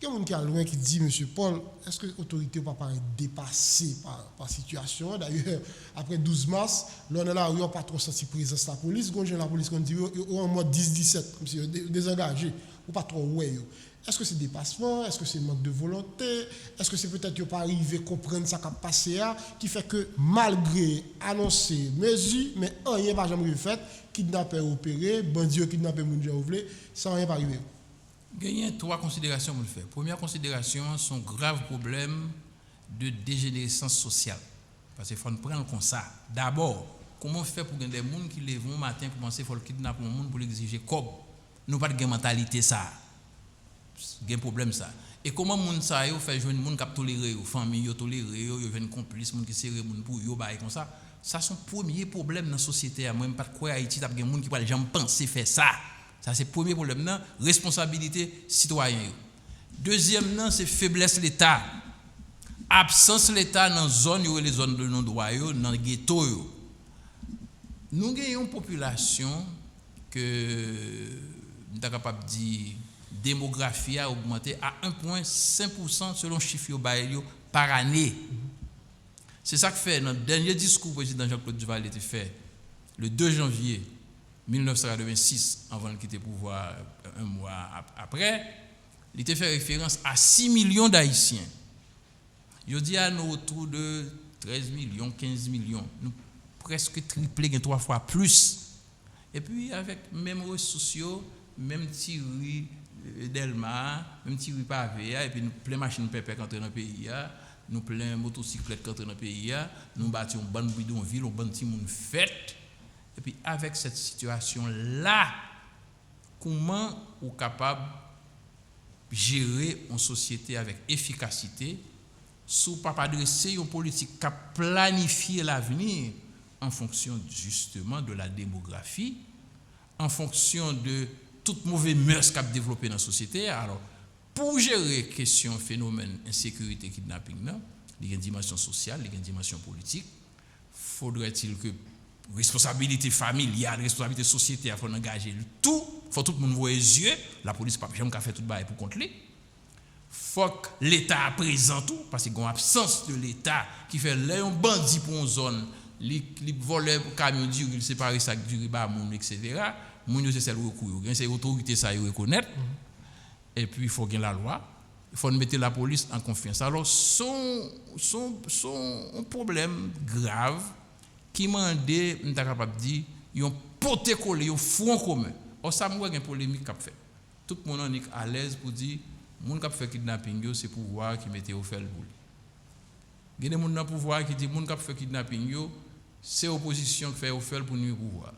Il y a quelqu'un qui est loin qui dit, M. Paul, est-ce que l'autorité ne va pas dépassée par la situation? D'ailleurs, après 12 mars, là, on est là, on n'a pas trop senti présence de la police. Quand la police, on dit, en mode 10-17, comme si désengagé, ou pas trop, ouais. Est-ce que c'est dépassement? Est-ce que c'est manque de volonté? Est-ce que c'est peut-être qu'il n'y a pas arrivé à comprendre ça qui a passé qui fait que malgré annoncer mesures, mais rien n'a jamais fait, kidnapper opéré, bandit kidnapper moun voulé, ça rien pas arrivé. Il y a 3 considérations pour le faire. Première considération, son grave problème de dégénérescence sociale. Parce qu'il faut prendre comme ça. D'abord, comment faire pour gagner des gens qui lèvent le matin pour penser qu'il faut kidnapper un monde pour l'exiger comme nous pas de mentalité ça. Il y a un problème ça. Et comment moun ça yo fait jouer moun qui toléré yo famille yo toléré yo viennent complice moun qui serré moun pour yo bail comme ça son premier problème dans la société moi pas quoi Haïti t'a gen moun qui pas jamais penser faire ça c'est le premier problème là responsabilité citoyen. Deuxième là c'est faiblesse l'état, absence l'état dans zone yo les zones de non droit yo dans ghetto yo. Nous gagnons une population que nous sommes capables de dire démographie a augmenté à 1,5% selon chiffre par année. C'est ça que fait dans le dernier discours président Jean-Claude Duvalier était fait le 2 janvier 1986 avant de quitter le pouvoir un mois après, il était fait référence à 6 millions d'Haïtiens. Je dis à nous autour de 13 millions, 15 millions, nous presque triplé 3 fois plus. Et puis avec même ressources sociaux, même Thierry Delma, même Thierry Pavé, et puis nous plein machines pépé qui entrent dans le pays, nous plein motocyclettes qui entrent dans le pays, nous bâtissons une bonne bidonville, une bonne monde fête. Et puis avec cette situation-là, comment on est capable de gérer une société avec efficacité, sous pas adresser une politique qui a planifié l'avenir en fonction justement de la démographie, en fonction de toute mauvaise mœurs qu'a développé dans la société. Alors, pour gérer question phénomène insécurité kidnapping, il y a une dimension sociale, il y a une dimension politique. Faudrait-il que responsabilité familiale, responsabilité sociétaire, il faut engager tout, il faut tout le monde voir les yeux, la police pas jamais faire tout bail pour contre lui. Faut que l'État présente tout parce qu'il y a une absence de l'État qui fait là un bandit pour une zone, les voleurs pour camion dur, il sépare ça du riba moun etc. Moun c'est celle recours, c'est autorité ça y reconnaître. Et puis il faut gagner la loi, il faut mettre la police en confiance. Alors son un problème grave qui m'a dit on est capable de dire ils ont porté collé, un front commun. Or ça moi une polémique qu'a fait. Tout le monde est à l'aise pour dire moun k'ap fait kidnapping c'est pouvoir qui mettait au fel pour lui. Gade moun nan pouvoir qui dit moun k'ap fait kidnapping yo c'est opposition qui fait au fel pour nuire pouvoir.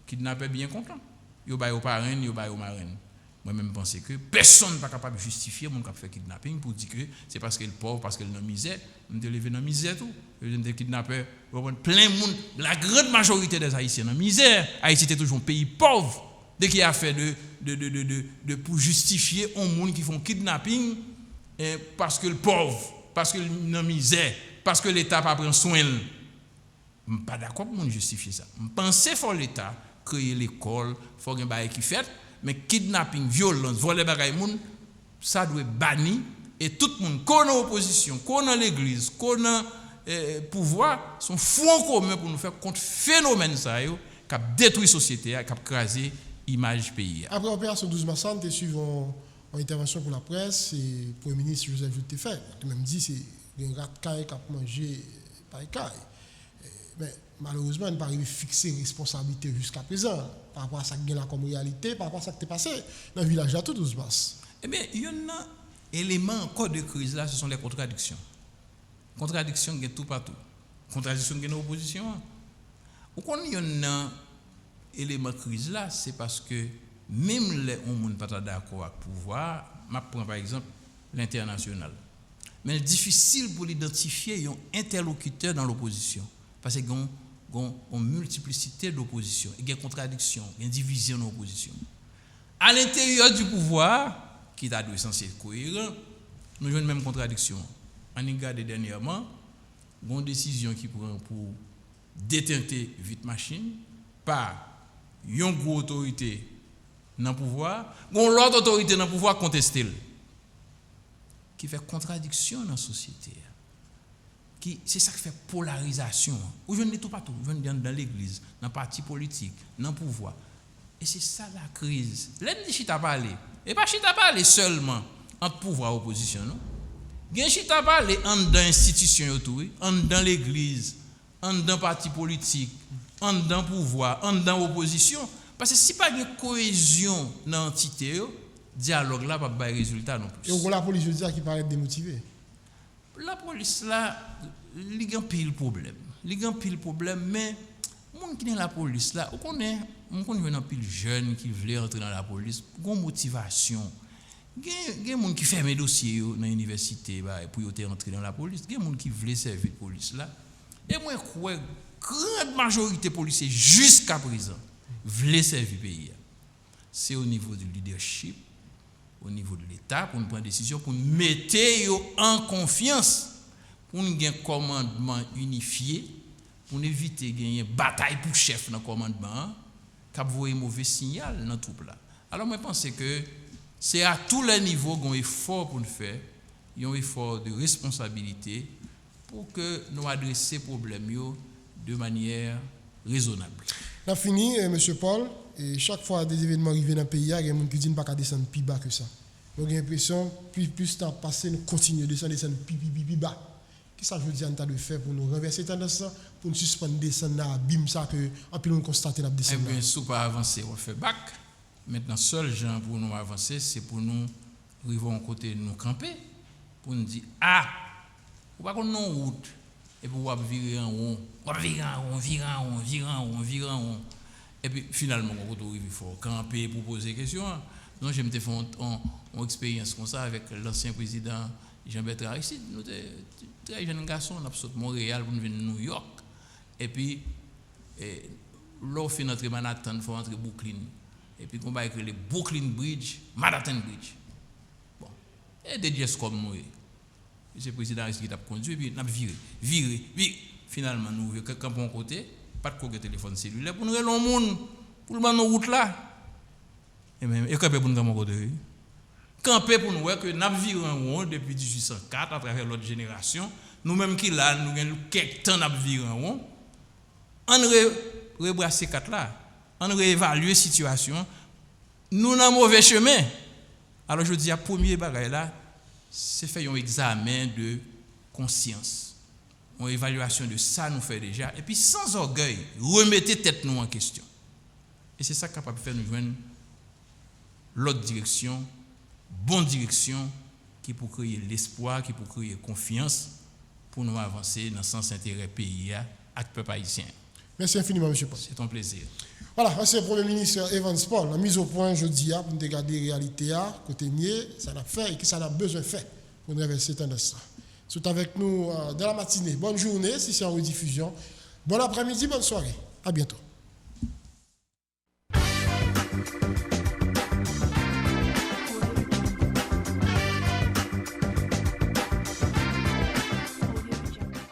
Kidnapper bien content. Yo bay au parrain, yo bay au marraine. Moi même penser que personne pas capable de justifier moun k'ap fait kidnapping pour dire que c'est parce qu'il est pauvre, parce qu'il est dans misère, on te lever dans misère tout. Des kidnappeurs, plein monde, la grande majorité des Haïtiens dans misère. Haïti était toujours un pays pauvre. Dès qu'il y a fait de pour justifier un monde qui font kidnapping parce que le pauvre, parce que le misère, parce que l'État pas prend soin. Je ne suis pas d'accord pour justifier ça. Je pense qu'il faut l'État créer l'école, il faut un bail qui fait, mais kidnapping, violence, voler bagay moun, ça doit banni et tout le monde, qu'on a opposition, qu'on a l'église, qu'on a pouvoir, sont front commun pour nous faire contre phénomène ça qui a détruit la société, qui a crasé l'image pays. Après l'opération 12 mars, tu suivi en intervention pour la presse et le Premier ministre Joseph Jout te fait. Tu même dit c'est un rat caille qui a mangé par caille. Mais malheureusement, on n'a pas arrivé à fixer responsabilité jusqu'à présent par rapport à ça qui est là comme réalité, par rapport à ça qui est passé dans le village à tout 12 mars. Eh bien, il y a un élément encore de crise là, ce sont les contradictions. Contradictions, il y a tout partout. Contradictions, il y a dans l'opposition. Ou quand il y a un élément de crise là, c'est parce que même les gens ne sont pas d'accord avec le pouvoir, je prends par exemple l'international. Mais c'est difficile pour identifier un interlocuteur dans l'opposition. Parce qu'il y a une multiplicité d'opposition, il y a des contradictions, il y a une division dans l'opposition. À l'intérieur du pouvoir, qui est censé être cohérent, nous avons une même contradiction. On a regardé dernièrement, il y a une décision qui prend pour détenter vite machine par une grosse autorité dans le pouvoir, il y a l'autre autorité dans le pouvoir contester, qui fait contradiction dans la société. C'est ça qui fait polarisation. Aujourd'hui, tout partout. Aujourd'hui, dans l'église, dans le parti politique, dans le pouvoir. Et c'est ça la crise. L'un dit chita parler. Et pas chita parler seulement entre pouvoir et opposition, non? Gen chita parler entre l'institution autour, dans l'église, dans le parti politique, dans le pouvoir, dans l'opposition. Parce que si pas de cohésion dans l'entité, le dialogue là va pas de résultat non plus. Et la police, je veux dire, qui paraît démotivée. La police là, il y a un pile problème. Il y a un pile problème, mais les gens qui sont dans la police là, on connaît un pile jeune qui veulent entrer dans la police, ils ont une motivation. Il y a des gens qui ferment les dossiers dans l'université pour entrer dans la police. Il y a des gens qui veulent servir la police là. Et moi, je crois que la grande majorité des policiers jusqu'à présent veulent servir le pays. C'est au niveau du leadership, au niveau de l'État, pour nous prendre des décisions, pour nous mettre en confiance, pour nous avoir un commandement unifié, pour nous éviter de gagner une bataille pour chef dans le commandement, qui a envoyé un mauvais signal dans le troupe là. Alors, moi, je pense que c'est à tous les niveaux qu'on effort pour nous faire, un effort de responsabilité pour que nous adressions ces problèmes de manière raisonnable. On a fini, M. Paul. Et chaque fois des événements arrivent dans le pays, il y a des gens qui disent pas descendre plus bas que ça. Donc j'ai l'impression plus le temps passé, nous continuons de descendre plus bas. Qu'est-ce que ça veut dire en de faire pour nous renverser tendance, pour nous suspendre descendre là, bim ça que en plus on constate la descente. Eh bien, si on pas avancer, on fait bac. Maintenant, seul gens pour nous avancer, c'est pour nous arriver à côté nous camper, pour nous dire on va qu'on non route et pour on virer en rond, virer en rond. Et puis finalement, il faut camper pour poser des questions. Donc, j'ai fait une expérience comme ça avec l'ancien président Jean-Bertrand Aristide. Nous étions très jeunes garçons, on a sauté Montréal pour venir à New York. Et puis, là, on fait notre Manhattan, il faut entrer Brooklyn. Et puis, on va écrire le Brooklyn Bridge, Manhattan Bridge. Bon. Et des gestes comme nous. Le président Aristide a conduit, et puis on a viré. Finalement, nous avons quelqu'un de bon côté. Pas de téléphone cellulaire pour nous aller au monde pour nous route là et camper pour nous dans côté camper pour nous que nous vivons depuis 1804 à travers l'autre génération nous même qui là nous avons quelques temps nous vivons on rebrasser quatre là on réévaluer la situation nous dans mauvais chemin alors je dis à premier bagage là c'est faire un examen de conscience. Une évaluation de ça nous fait déjà. Et puis sans orgueil, remettez tête nous en question. Et c'est ça qui est capable de faire nous joindre l'autre direction, bonne direction, qui pour créer l'espoir, qui pour créer confiance, pour nous avancer dans le sens intérêt pays et le peuple haïtien. Merci infiniment, M. Paul. C'est un plaisir. Voilà, c'est le Premier ministre Evans Paul. La mise au point aujourd'hui pour nous regarder la réalité, côté nier, ça l'a fait et que ça a besoin de faire pour nous réverser tendance. C'est avec nous dans la matinée. Bonne journée si c'est en rediffusion. Bon après-midi, bonne soirée. À bientôt.